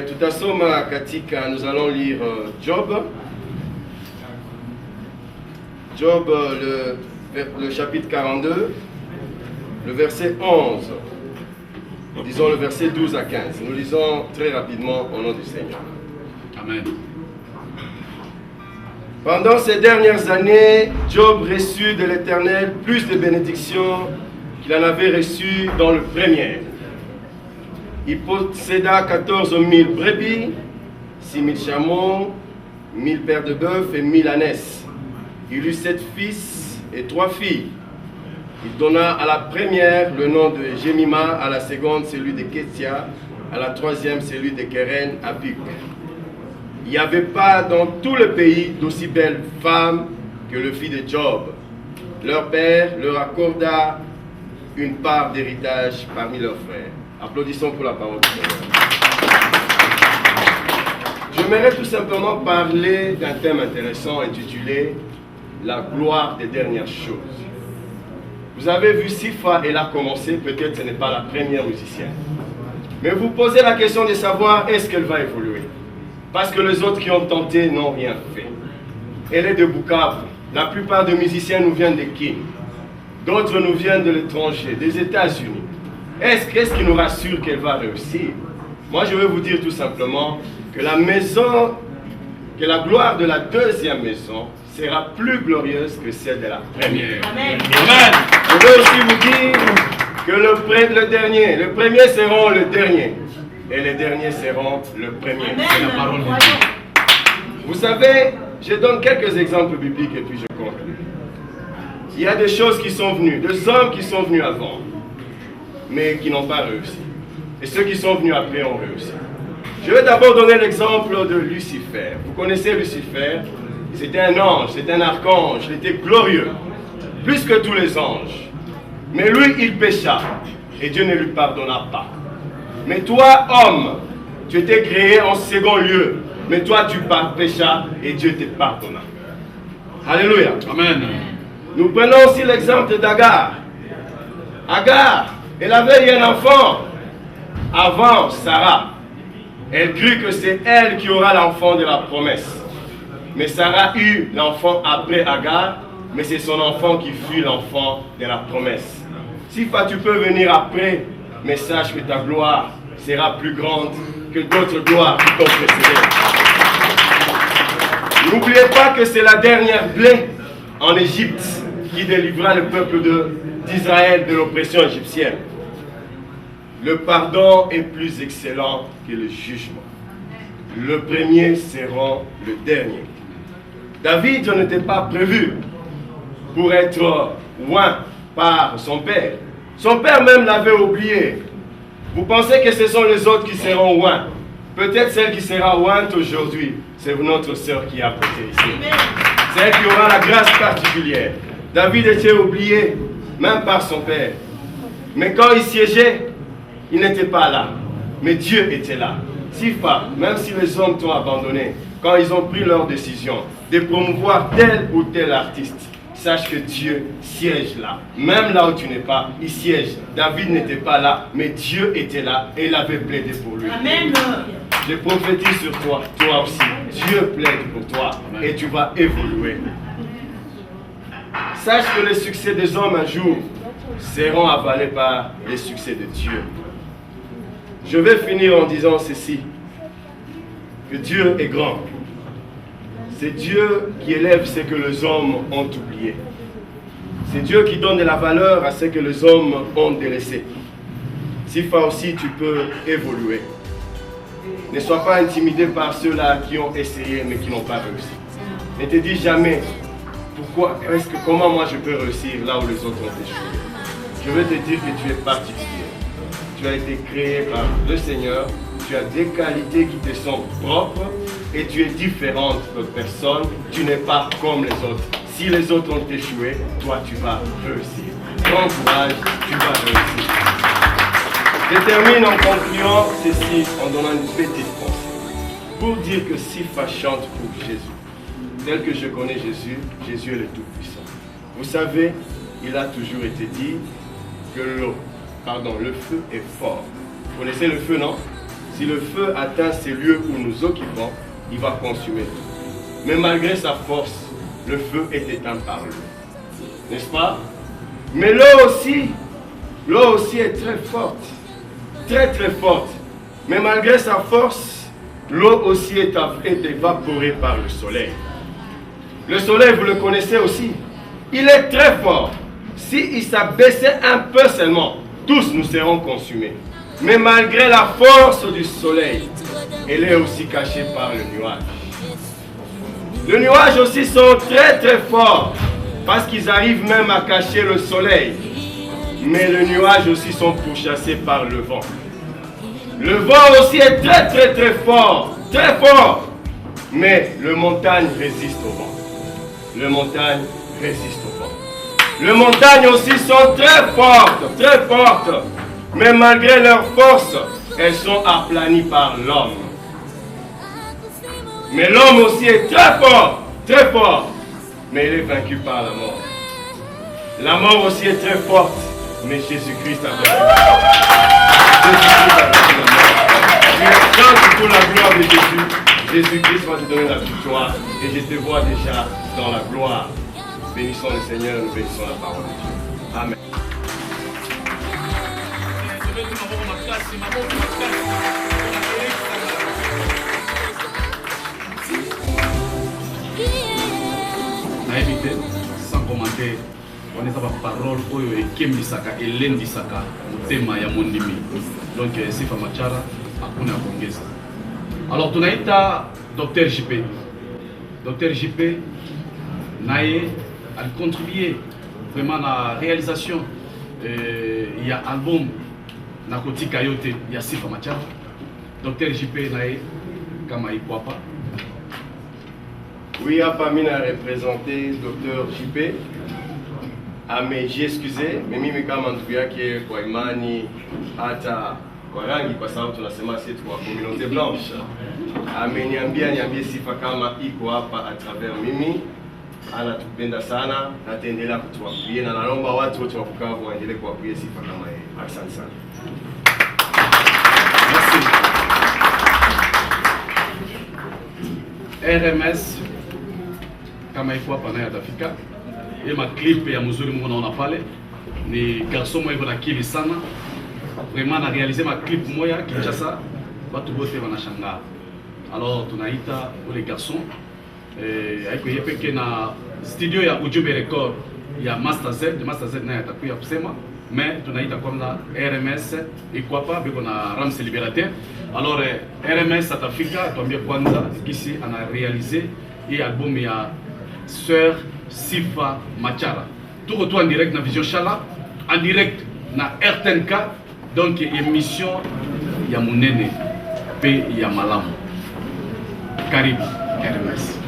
Tutasoma katika, nous allons lire Job, le chapitre 42, le verset 11. Disons le verset 12 à 15. Nous lisons très rapidement au nom du Seigneur. Amen. Pendant ces dernières années, Job reçut de l'Éternel plus de bénédictions qu'il en avait reçu dans le premier. Il posséda 14 000 brebis, 6 000 chameaux, 1000 paires de bœufs et 1000 ânesses. Il eut 7 fils et 3 filles. Il donna à la première le nom de Jemima, à la seconde celui de Ketsia, à la troisième celui de Keren Apuk. Il n'y avait pas dans tout le pays d'aussi belles femmes que le fils de Job. Leur père leur accorda une part d'héritage parmi leurs frères. Applaudissons pour la parole du Seigneur. J'aimerais tout simplement parler d'un thème intéressant intitulé « La gloire des dernières choses ». Vous avez vu, Sifa, elle a commencé, peut-être ce n'est pas la première musicienne. Mais vous posez la question de savoir est-ce qu'elle va évoluer. Parce que les autres qui ont tenté n'ont rien fait. Elle est de Bukavu. La plupart des musiciens nous viennent de Kin. D'autres nous viennent de l'étranger, des États-Unis. Qu'est-ce qui nous rassure qu'elle va réussir? Moi, je vais vous dire tout simplement que la maison, que la gloire de la deuxième maison sera plus glorieuse que celle de la première. Amen. Amen. Je veux aussi vous dire que le premier seront le dernier et les derniers seront le premier. C'est la parole de Dieu. Vous savez, je donne quelques exemples bibliques et puis je conclue. Il y a des choses qui sont venues, des hommes qui sont venus avant, mais qui n'ont pas réussi. Et ceux qui sont venus après ont réussi. Je vais d'abord donner l'exemple de Lucifer. Vous connaissez Lucifer? C'était un ange, c'était un archange, il était glorieux, plus que tous les anges. Mais lui, il pécha, et Dieu ne lui pardonna pas. Mais toi, homme, tu étais créé en second lieu, mais toi, tu péchas, et Dieu te pardonna. Alléluia. Amen. Nous prenons aussi l'exemple d'Agar. Agar, elle avait eu un enfant avant Sarah. Elle crut que c'est elle qui aura l'enfant de la promesse. Mais Sarah eut l'enfant après Agar, mais c'est son enfant qui fut l'enfant de la promesse. Sifa, tu peux venir après, mais sache que ta gloire sera plus grande que d'autres gloires qui t'ont précédé. N'oubliez pas que c'est la dernière plaie en Égypte qui délivra le peuple d'Israël de l'oppression égyptienne. Le pardon est plus excellent que le jugement. Le premier sera le dernier. David n'était pas prévu pour être oint par son père. Son père même l'avait oublié. Vous pensez que ce sont les autres qui seront oints? Peut-être celle qui sera ointe aujourd'hui, c'est notre sœur qui est à côté ici. Celle qui aura la grâce particulière. David était oublié, même par son père. Mais quand il siégeait, il n'était pas là. Mais Dieu était là. Sifa, même si les hommes t'ont abandonné, quand ils ont pris leur décision de promouvoir tel ou tel artiste, sache que Dieu siège là. Même là où tu n'es pas, il siège. David n'était pas là, mais Dieu était là et il avait plaidé pour lui. Amen. Je prophétise sur toi, toi aussi. Dieu plaide pour toi et tu vas évoluer. Sache que les succès des hommes un jour seront avalés par les succès de Dieu. Je vais finir en disant ceci, que Dieu est grand. C'est Dieu qui élève ce que les hommes ont oublié. C'est Dieu qui donne de la valeur à ce que les hommes ont délaissé. Sifa aussi, tu peux évoluer. Ne sois pas intimidé par ceux-là qui ont essayé mais qui n'ont pas réussi. Ne te dis jamais, comment moi je peux réussir là où les autres ont échoué. Je veux te dire que tu es particulier. Tu as été créé par le Seigneur. Tu as des qualités qui te sont propres et tu es différente de personne. Tu n'es pas comme les autres. Si les autres ont échoué, toi tu vas réussir. Prends courage, tu vas réussir. Je termine en concluant ceci, en donnant une petite pensée. Pour dire que Sifa chante pour Jésus. Tel que je connais Jésus, Jésus est le Tout-Puissant. Vous savez, il a toujours été dit que le feu est fort. Vous connaissez le feu, non? Si le feu atteint ces lieux où nous occupons, il va consumer tout. Mais malgré sa force, le feu est éteint par l'eau. N'est-ce pas? Mais l'eau aussi est très forte. Très très forte. Mais malgré sa force, l'eau aussi est évaporée par le soleil. Le soleil, vous le connaissez aussi. Il est très fort. S'il s'abaissait un peu seulement, tous nous serons consumés. Mais malgré la force du soleil, elle est aussi cachée par le nuage. Les nuages aussi sont très très forts parce qu'ils arrivent même à cacher le soleil. Mais les nuages aussi sont pourchassés par le vent. Le vent aussi est très très très fort, mais les montagnes résistent au vent. Les montagnes résistent au vent. Les montagnes aussi sont très fortes, mais malgré leur force, elles sont aplanies par l'homme. Mais l'homme aussi est très fort, mais il est vaincu par la mort. La mort aussi est très forte, mais Jésus-Christ a vaincu. Tu chantes pour la gloire de Jésus. Jésus-Christ va te donner la victoire et je te vois déjà dans la gloire. Bénissons le Seigneur, nous bénissons la parole de Dieu. Amen. Sans commenter, on est à la parole et Kemisaka et Lendisaka, au thème ya Mondimi. Donc, Sifa Machara, Akuna Bongesa. Alors, tu as Dr JP. Dr JP, Naye a contribué vraiment à la réalisation. Il y a un album Nakoti Kayote, il y a Sifa Machara. Dr JP, Naye, Kamaï Kwapa. Oui, Apamine a représenté Dr JP. Mais j'ai excusé, mais mimi kama ndugu yake kwa imani hata kwa rangi, kwa sababu tunasema sisi kwa communauté blanche. Ameniambia niambie Sifa kama iko hapa a travers mimi, anatupenda sana na ataendelea kutuapia, na naomba watu wote wa Bukavu waendelee kuapia Sifa kama yeye. Asante sana. Merci. RMS kama iko hapa naye atafika. Ma clip ya mzuri Mungu naona pale ni garçon mmoja iko na akili sana, vraiment na réaliser ma clip moja Kinshasa, watu wote wanashangaa. Alors tunaita ule garçon haiko yeye peke na studio ya Ujumbe Record ya Master Z naye atakuja kusema, mais tunaita kwanza RMS iko hapa biko na Rams Liberateur. Alors RMS atafika tuambie kwanza kisi ana réaliser hii album ya Sœur Sifa Machara. Tout retour en direct na Vision Shala, en direct na RTNK, donc émission ya munene pe ya malamu. Karibu RMS.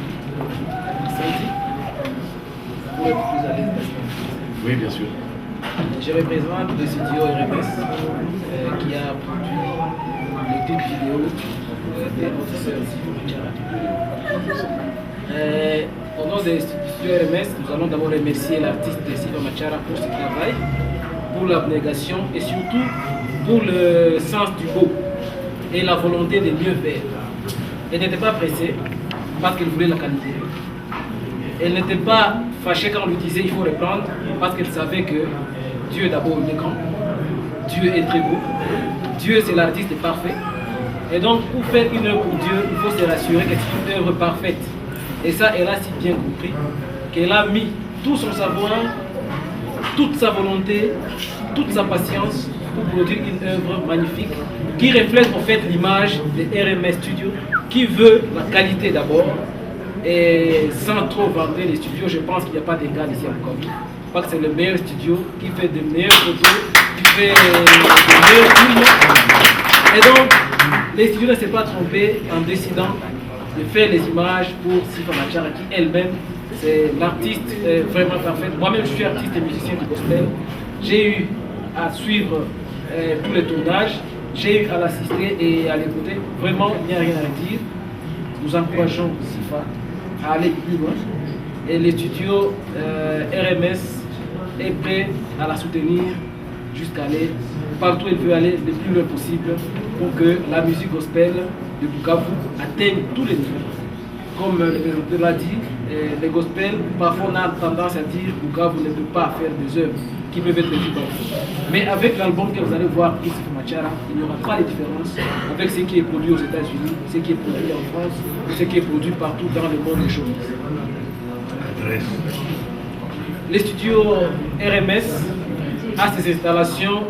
Pour être plus à l'aise. Oui, bien sûr. Je représente le studio RMS qui a produit le clip vidéo de notre sœur Sifa Machara. Au nom du studio RMS, nous allons d'abord remercier l'artiste Sifa Machara pour ce travail, pour l'abnégation et surtout pour le sens du beau et la volonté de mieux faire. Elle n'était pas pressée parce qu'elle voulait la qualité. Elle n'était pas fâchée quand on lui disait il faut reprendre parce qu'elle savait que Dieu est d'abord grand, Dieu est très beau, Dieu c'est l'artiste parfait. Et donc pour faire une œuvre pour Dieu, il faut se rassurer que c'est une œuvre parfaite. Et ça, elle a si bien compris qu'elle a mis tout son savoir, toute sa volonté, toute sa patience pour produire une œuvre magnifique qui reflète en fait l'image de RMS Studio, qui veut la qualité d'abord. Et sans trop vanter les studios, je pense qu'il n'y a pas d'égal ici encore. Je crois que c'est le meilleur studio qui fait de meilleures photos, qui fait de meilleurs films. Et donc, les studios ne s'est pas trompés en décidant de faire les images pour Sifa Machara, qui elle-même, c'est l'artiste vraiment parfaite. Moi-même, je suis artiste et musicien du gospel. J'ai eu à suivre tous les tournages, j'ai eu à l'assister et à l'écouter. Vraiment, il n'y a rien à dire. Nous encourageons Sifa à aller plus loin. Et le studio RMS est prêt à la soutenir jusqu'à aller partout où elle veut aller le plus loin possible pour que la musique gospel de Bukavu atteigne tous les niveaux. Comme le président l'a dit, les gospel, parfois on a tendance à dire que Bukavu ne peut pas faire des œuvres qui peuvent être vues partout. Mais avec l'album que vous allez voir, Sifa Machara, il n'y aura pas de différence avec ce qui est produit aux États-Unis, ce qui est produit en France, ce qui est produit partout dans le monde des choses. Le studio RMS a ses installations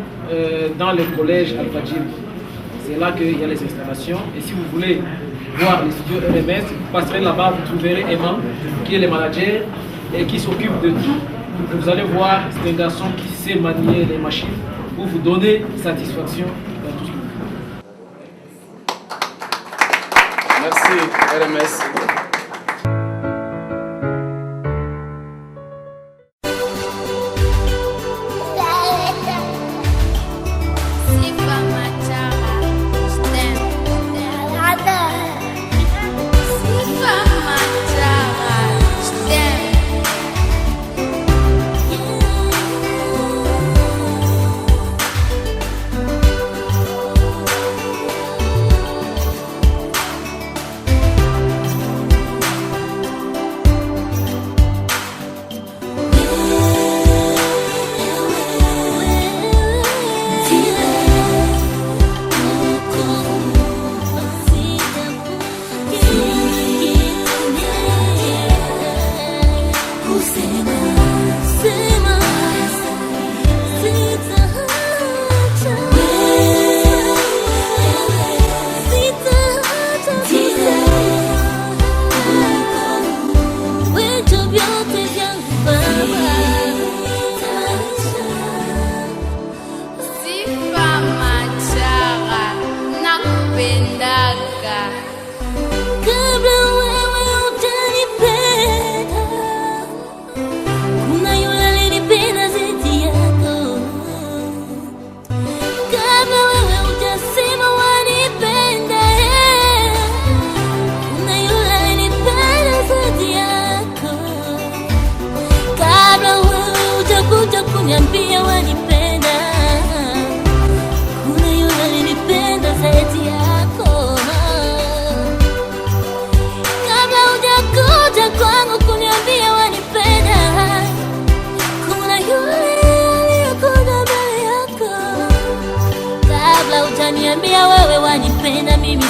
dans le collège Al-Fadjil. C'est là qu'il y a les installations. Et si vous voulez voir les studios RMS, vous passerez là-bas, vous trouverez Eman, qui est le manager et qui s'occupe de tout. Vous allez voir, c'est un garçon qui sait manier les machines pour vous donner satisfaction dans tout ce que vous faites. Merci RMS.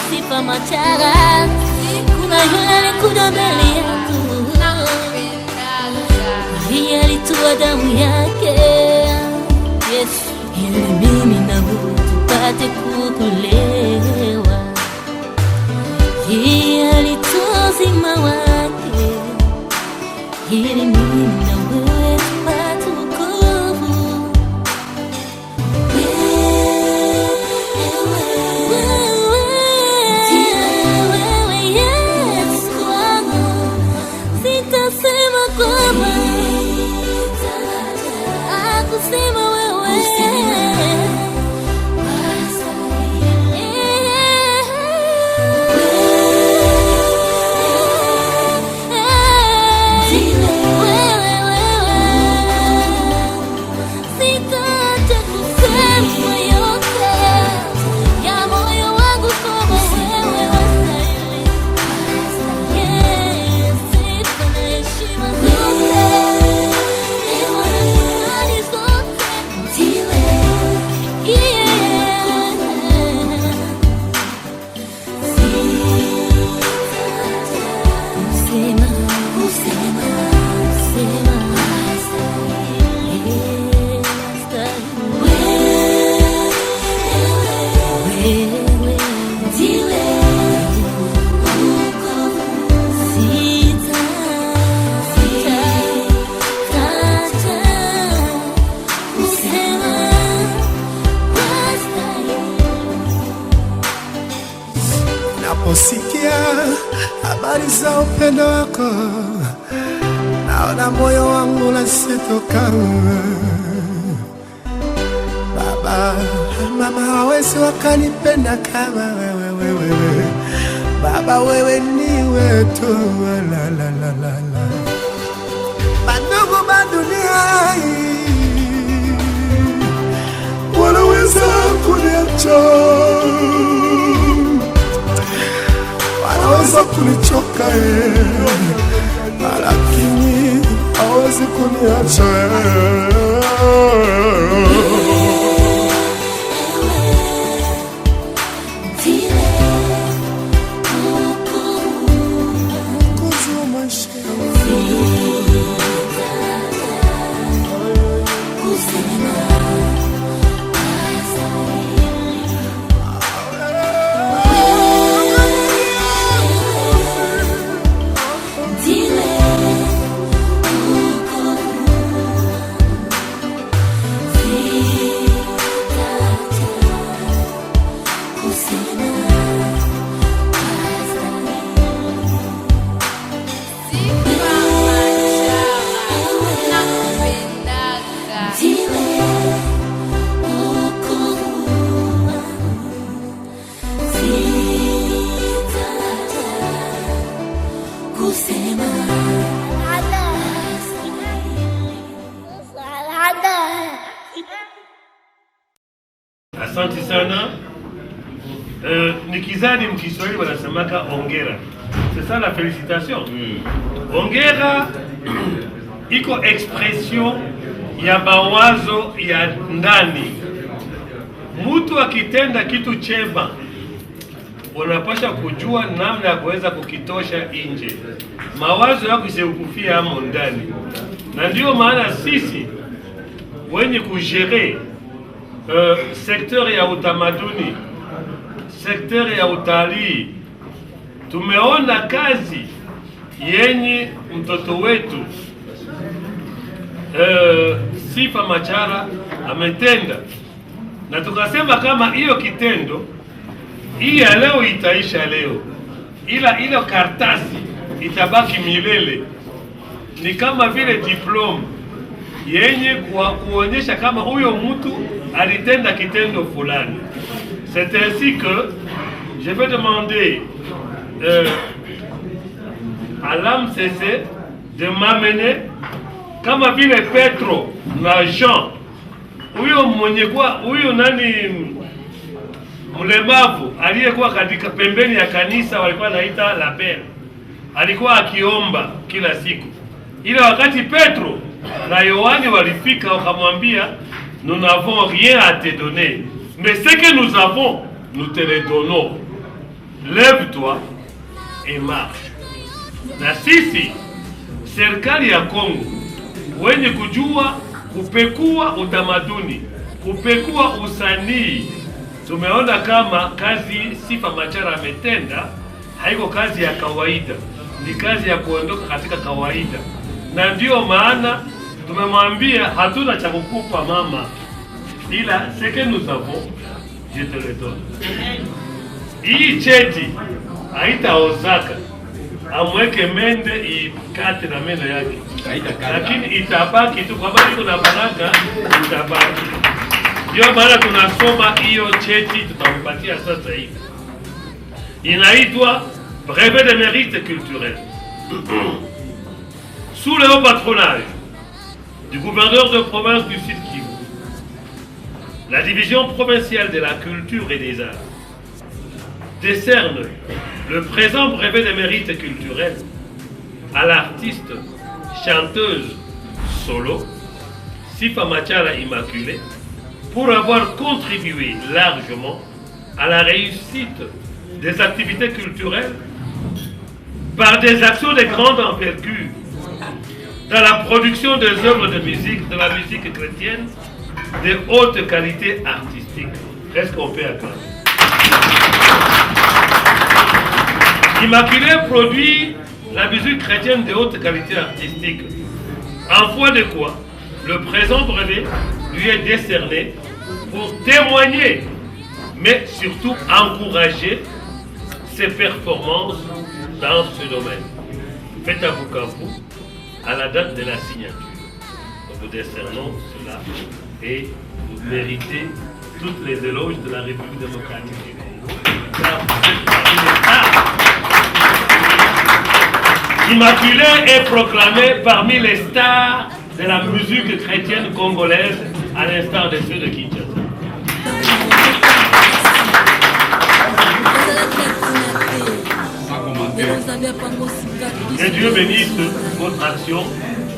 Sifa Machara, kuna yule alikuja mbele yangu, yeye alitoa damu yake, Yesu, ili mimi na wewe tupate kuokolewa. Yeye alitoa uzima wake, ili mimi na wewe tupate wokovu. Wewe Yesu wangu, sitasema kwamba akusema wewe. Naposikia habari za upendo wako, naona moyo wangu unasitoka. Baba, mama hawezi wakanipenda kama wewe. Baba, wewe ni wetu. La la la la la. Bandugu ba dunia hii wanaweza kuniacha, wanaweza kunichoka, lakini hawezi kuniacha. Asante sana. Nikizani mkiswahili wanasemaka ongera. C'est ça la félicitation. Ongera iko expression ya mawazo ya ndani. Mtu akitenda kitu chema, unapaswa kujua namna ya kuweza kukitosha nje. Mawazo yako isikufia hapo ndani. Na ndio maana sisi wenye kujere sekteur ya utamaduni, sekteur ya utalii, tumeona kazi yenye mtoto wetu Sifa Machara ametenda, na tukasema kama hiyo kitendo hii ya leo itaisha leo, ila ile kartasi itabaki milele. Ni kama vile diplome yenye kuonyesha kama huyo mtu alitenda kitendo fulani. C'est ainsi que je vais demander à l'AMCC de m'amener kama vile Petro na Jean, huyo mwenye kwa huyo nani mlemavu aliyekuwa katika pembeni ya kanisa walikuwa naita la Pere, alikuwa akiomba kila siku. Ile wakati Petro na Yohani walifika wakamwambia, nous n'avons rien à te donner, mais ce que nous avons nous te le donnons. lève-toi et marche. Na sisi serikali ya Kongo wenye kujua kupekua utamaduni, kupekua usanii, tumeona kama kazi Sifa Machara ametenda haiko kazi ya kawaida, ni kazi ya kuondoka katika kawaida, na ndio maana tumemwambia hatuna cha kukupa mama, ila ce que nous avons je te le donne. Hii cheti haitaozaka, amweke mende ikate na meno yake, lakini itabaki tu kwa sababu kuna baraka, itabaki. Ndio maana tunasoma hiyo cheti, tutampatia sasa hivi. Inaitwa brevet de mérite culturel. Sous le haut patronage du gouverneur de province du Sud Kivu, la division provinciale de la culture et des arts décerne le présent brevet de mérite culturel à l'artiste chanteuse solo Sifa Machara Immaculée pour avoir contribué largement à la réussite des activités culturelles par des actions de grande envergure dans la production des œuvres de musique, de la musique chrétienne, de haute qualité artistique. Est-ce qu'on peut acclamer? Immaculée produit la musique chrétienne de haute qualité artistique, en foi de quoi le présent brevet lui est décerné pour témoigner, mais surtout encourager ses performances dans ce domaine. Faites à Bukavu, à la date de la signature. Nous vous décernons cela et vous méritez toutes les éloges de la République démocratique du Congo. Car vous êtes parmi les stars. Immaculée est proclamée parmi les stars de la musique chrétienne congolaise, à l'instar de ceux de Kinshasa. Que Dieu bénisse votre action,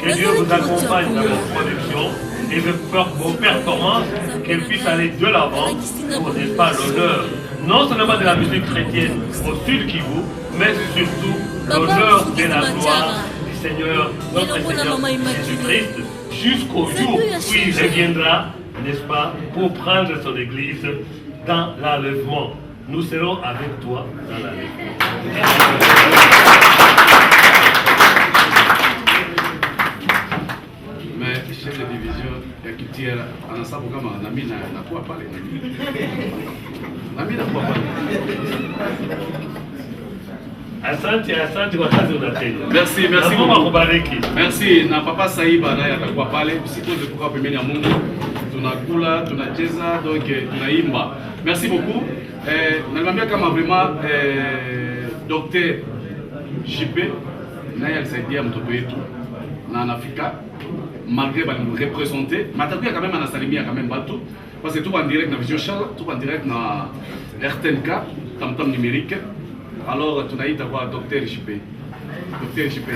que Dieu vous accompagne dans votre production et vos performances, qu'elles puissent aller de l'avant pour, n'est-ce pas, l'honneur, non seulement de la musique chrétienne au Sud Kivu, mais surtout l'honneur de la gloire du Seigneur, notre Seigneur Jésus-Christ, jusqu'au jour où il reviendra, n'est-ce pas, pour prendre son Église dans l'enlèvement. Nous serons avec toi dans l'enlèvement. Mais chef de division ya Kitiera anasabu kama nami nakuwa pale nami nakuwa pale. Asante kwa kazi unatenda. Merci Mungu akubariki. Merci na papa Saiba naye atakuwa pale, siku tulikuwa pembeni ya Mungu, tunakula, tunacheza, donc tunaimba. Merci beaucoup. Nalimwambia kama vraiment Dr. JP naye alisaidia mtoto wetu na anafika malgré nous représenter, matakuya quand même anasalimia quand même batu parce que tout en direct na Vision Charles, tout en direct na RTNK, tam numérique. Alors tunaita kwa Dr. JP. Dr. JP.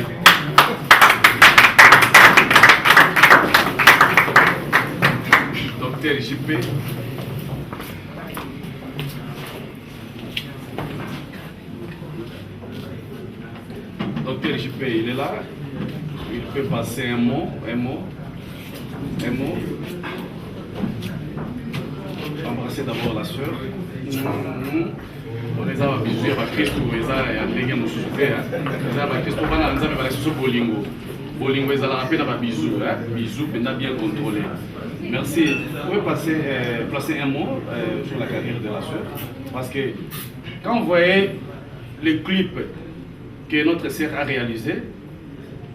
Dr. JP. Dr. JP, il est là. Il peut passer un mot. Embrasser d'abord la sœur. On les a bisous à Christo, les a légués mon souffle. Les a Christo, on a ensemble avec ce bolingo. Bolingo, ils ont la peine à bisous, bisous, bien contrôlé. Merci. Vous pouvez placer un mot sur la carrière de la sœur, parce que quand vous voyez les clips que notre sœur a réalisés,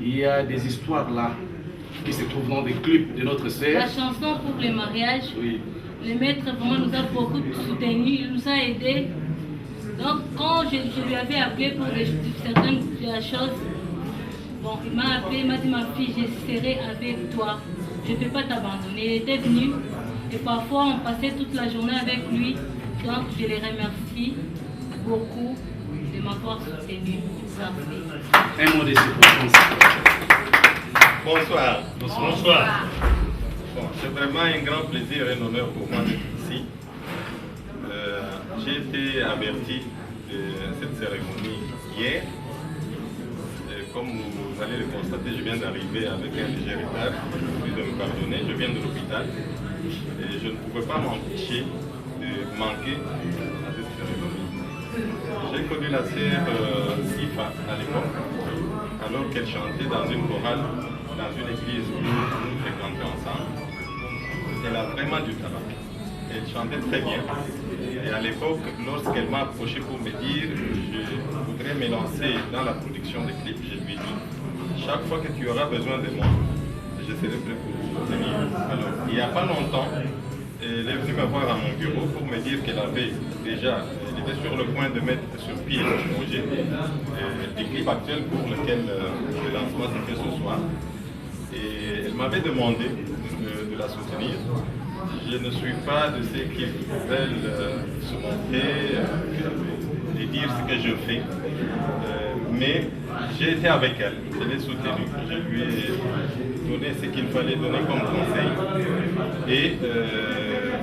il y a des histoires là qui se trouvent dans des clips de notre sœur. La chanson pour le mariage, oui. Le maître vraiment nous a beaucoup soutenu, il nous a aidés. Donc quand je lui avais appelé pour certaines choses, bon, il m'a appelé, il m'a dit ma fille, je serai avec toi, je ne peux pas t'abandonner. Il était venu et parfois on passait toute la journée avec lui. Donc je les remercie beaucoup de m'avoir soutenu. Un mot de circonstance. Bonsoir. Bonsoir. Bon, c'est vraiment un grand plaisir et un honneur pour moi d'être ici. J'ai été averti cérémonie hier. Et comme vous allez le constater, je viens d'arriver avec un léger retard. Je vous prie de me pardonner, je viens de l'hôpital. Et je ne pouvais pas m'empêcher de manquer à cette cérémonie. J'ai connu la sœur Sifa à l'époque, alors qu'elle chantait dans une chorale, dans une église où nous fréquentions ensemble. Elle a vraiment du talent. Elle chantait très bien. Et à l'époque, lorsqu'elle m'a approché pour me dire je voudrais me lancer dans la production de clips, je lui ai dit chaque fois que tu auras besoin de moi, je serai prêt pour vous soutenir. Alors, il n'y a pas longtemps, elle est venue me voir à mon bureau pour me dire qu'elle avait déjà, elle était sur le point de mettre sur pied le projet du clip actuel pour lequel le lancement s'est fait ce soir. Et elle m'avait demandé de la soutenir. Je ne suis pas de ceux qui veulent se montrer et dire ce que je fais, mais j'ai été avec elle, je l'ai soutenue, je lui ai donné ce qu'il fallait donner comme conseil et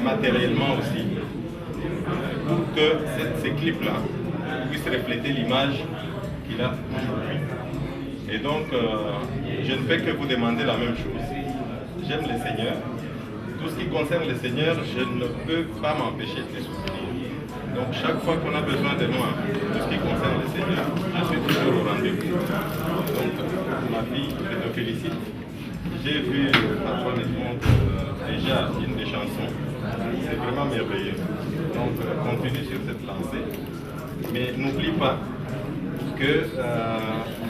matériellement aussi, pour que ces clips-là puissent refléter l'image qu'il a aujourd'hui. Et donc, je ne fais que vous demander la même chose. J'aime le Seigneur. Tout ce qui concerne le Seigneur, je ne peux pas m'empêcher de les soutenir. Donc, chaque fois qu'on a besoin de moi, tout ce qui concerne le Seigneur, je suis toujours au rendez-vous. Donc, ma fille, je te félicite. J'ai vu à toi déjà une des chansons. C'est vraiment merveilleux. Donc, continue sur cette lancée. Mais n'oublie pas que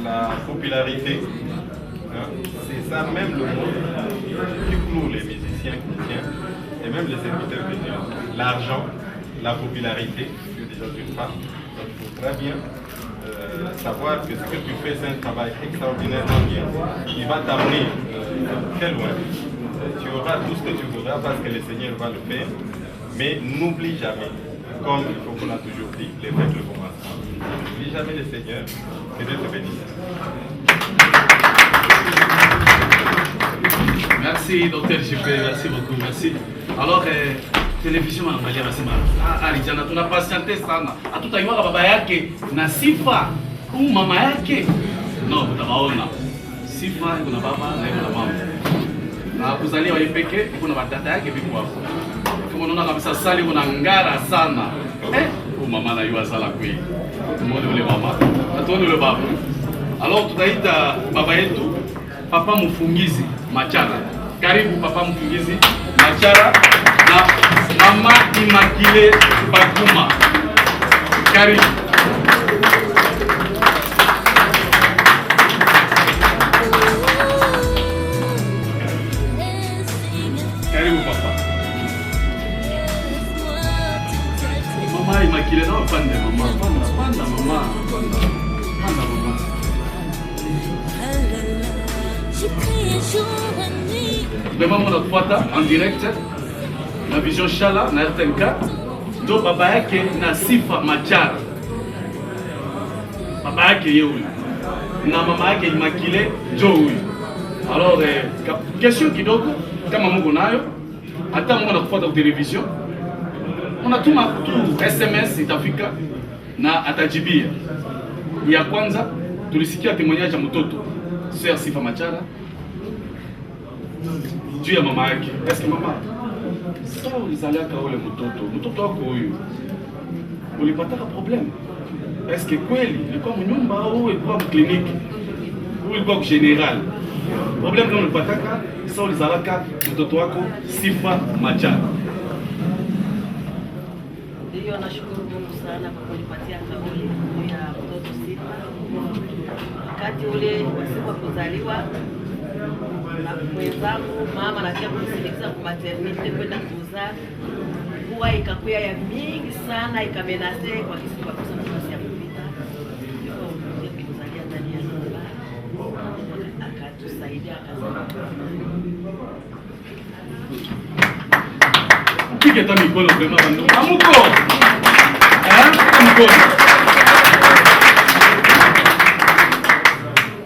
la popularité, c'est ça même le mot qui cloue les musiciens chrétiens et même les serviteurs de Dieu. L'argent, la popularité, que déjà tu parles. Donc il faut très bien savoir que ce que tu fais, c'est un travail extraordinairement bien. Il va t'amener très loin. Tu auras tout ce que tu voudras parce que le Seigneur va le faire. Mais n'oublie jamais, comme il faut qu'on a toujours dit, les fêtes le commencement. N'oublie jamais le Seigneur et Dieu te bénisse. Merci, docteur JP, merci beaucoup, merci. Alors, télévision anaangalia nasema alijana tuna patiente sana. Hatutaiwaka baba yake na Sifa au mama yake. No, utawaona. Sifa kuna baba na kuna mama. Na kuzaliwa yeye pekee kuna batata yake viko hapo. Kama unaona kabisa sali kuna ngara sana. Mama na yua sala kweli. Tuone ule mama. Tuone ule baba. Alors tutaita baba yetu Papa Mfungizi Machara. Karibu Papa Mfungizi Machara na Mama Immaculée Bakuma. Karibu. Karibu Papa. Mama Immaculée, non, pande mama. Panda mama. Panda mama. Vraiment on nafuata en direct na Vision Shala na RTNK ndo baba yake na Sifa Machara, baba yake yeye na mama yake Immaculée njo huyu. Alors question kidogo kama Mungu nayo hata Mungu anakufuata kwa television unatuma tu SMS itafika na atajibia. Ya kwanza tulisikia témoignage ya mtoto Sœur Sifa Machara juu ya mama yake. Eske mama, sasa ulizaliaka ule mtoto wako huyu ulipataka problem? Eske kweli ilikuwa mnyumba au ilikuwa mkliniki au ilikuwa general? Problem kama ulipataka sasa ulizalaka mtoto wako Sifa Machara. Ndio, nashukuru Mungu sana kwa kunipatia kauli ya mtoto Sifa. Wakati ule wa kuzaliwa na mwenzangu mama anakia kunisindikiza kwa maternity kwenda kuzaa, huwa ikakuya ya mingi sana, ikamenase kwa kisi kwa kosa nafasi ya kupita. Ndio kuzalia ndani ya nyumba, akatusaidia akazaa. Upige hata mikono kwa mama. Amuko. Amuko.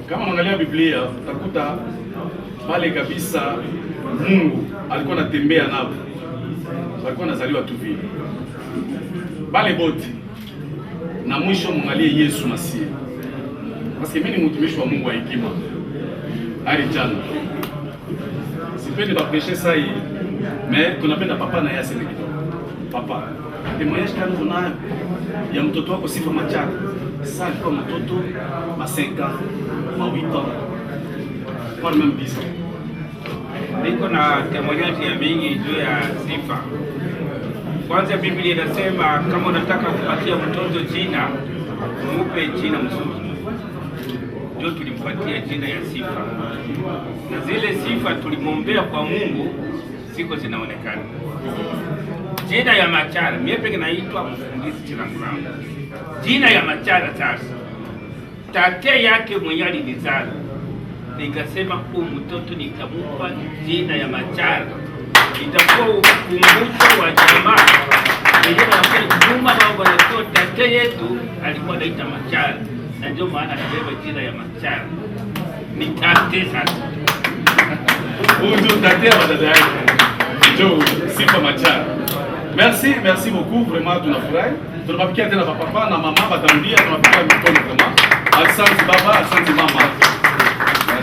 Kama mwangalia Biblia utakuta pale kabisa Mungu alikuwa anatembea nao. Walikuwa wanazaliwa tu vile. Bale bote na mwisho mwangalie Yesu Masihi. Basi mimi ni mtumishi wa Mungu wa hekima. Hadi jana. Sipendi bapreshe saa hii, mais tunapenda papa na yasi kidogo. Papa, témoignage kama tunayo ya mtoto wako Sifa Machara. Sasa alikuwa mtoto ma 5 ans, ma 8 ans. Kwa même 10 ans. Niko na témoignage ya mingi juu ya Sifa. Kwanza Biblia inasema kama unataka kupatia mtoto jina, mupe jina mzuri. Ndio tulimpatia jina ya Sifa. Na zile sifa tulimwombea kwa Mungu siko zinaonekana. Jina ya Machara, mimi peke naitwa mfundisi Chilangulangu. Jina ya Machara sasa. Tate yake mwenye alinizaa. Nikasema huyu mtoto nitamupa jina ya Machara. Itakuwa ukumbusho wa jamaa. Ndio maana nyuma baba na tate yetu alikuwa anaita Machara. Na ndio maana nibeba jina ya Machara. Ni tate sasa. Huyu ndio tate wa dada yake. Ndio Sifa Machara. Merci beaucoup, vraiment tunafurahi. Tunabakia tena papa na mama batarudia, tunapiga mikono vraiment. Asante baba, asante mama.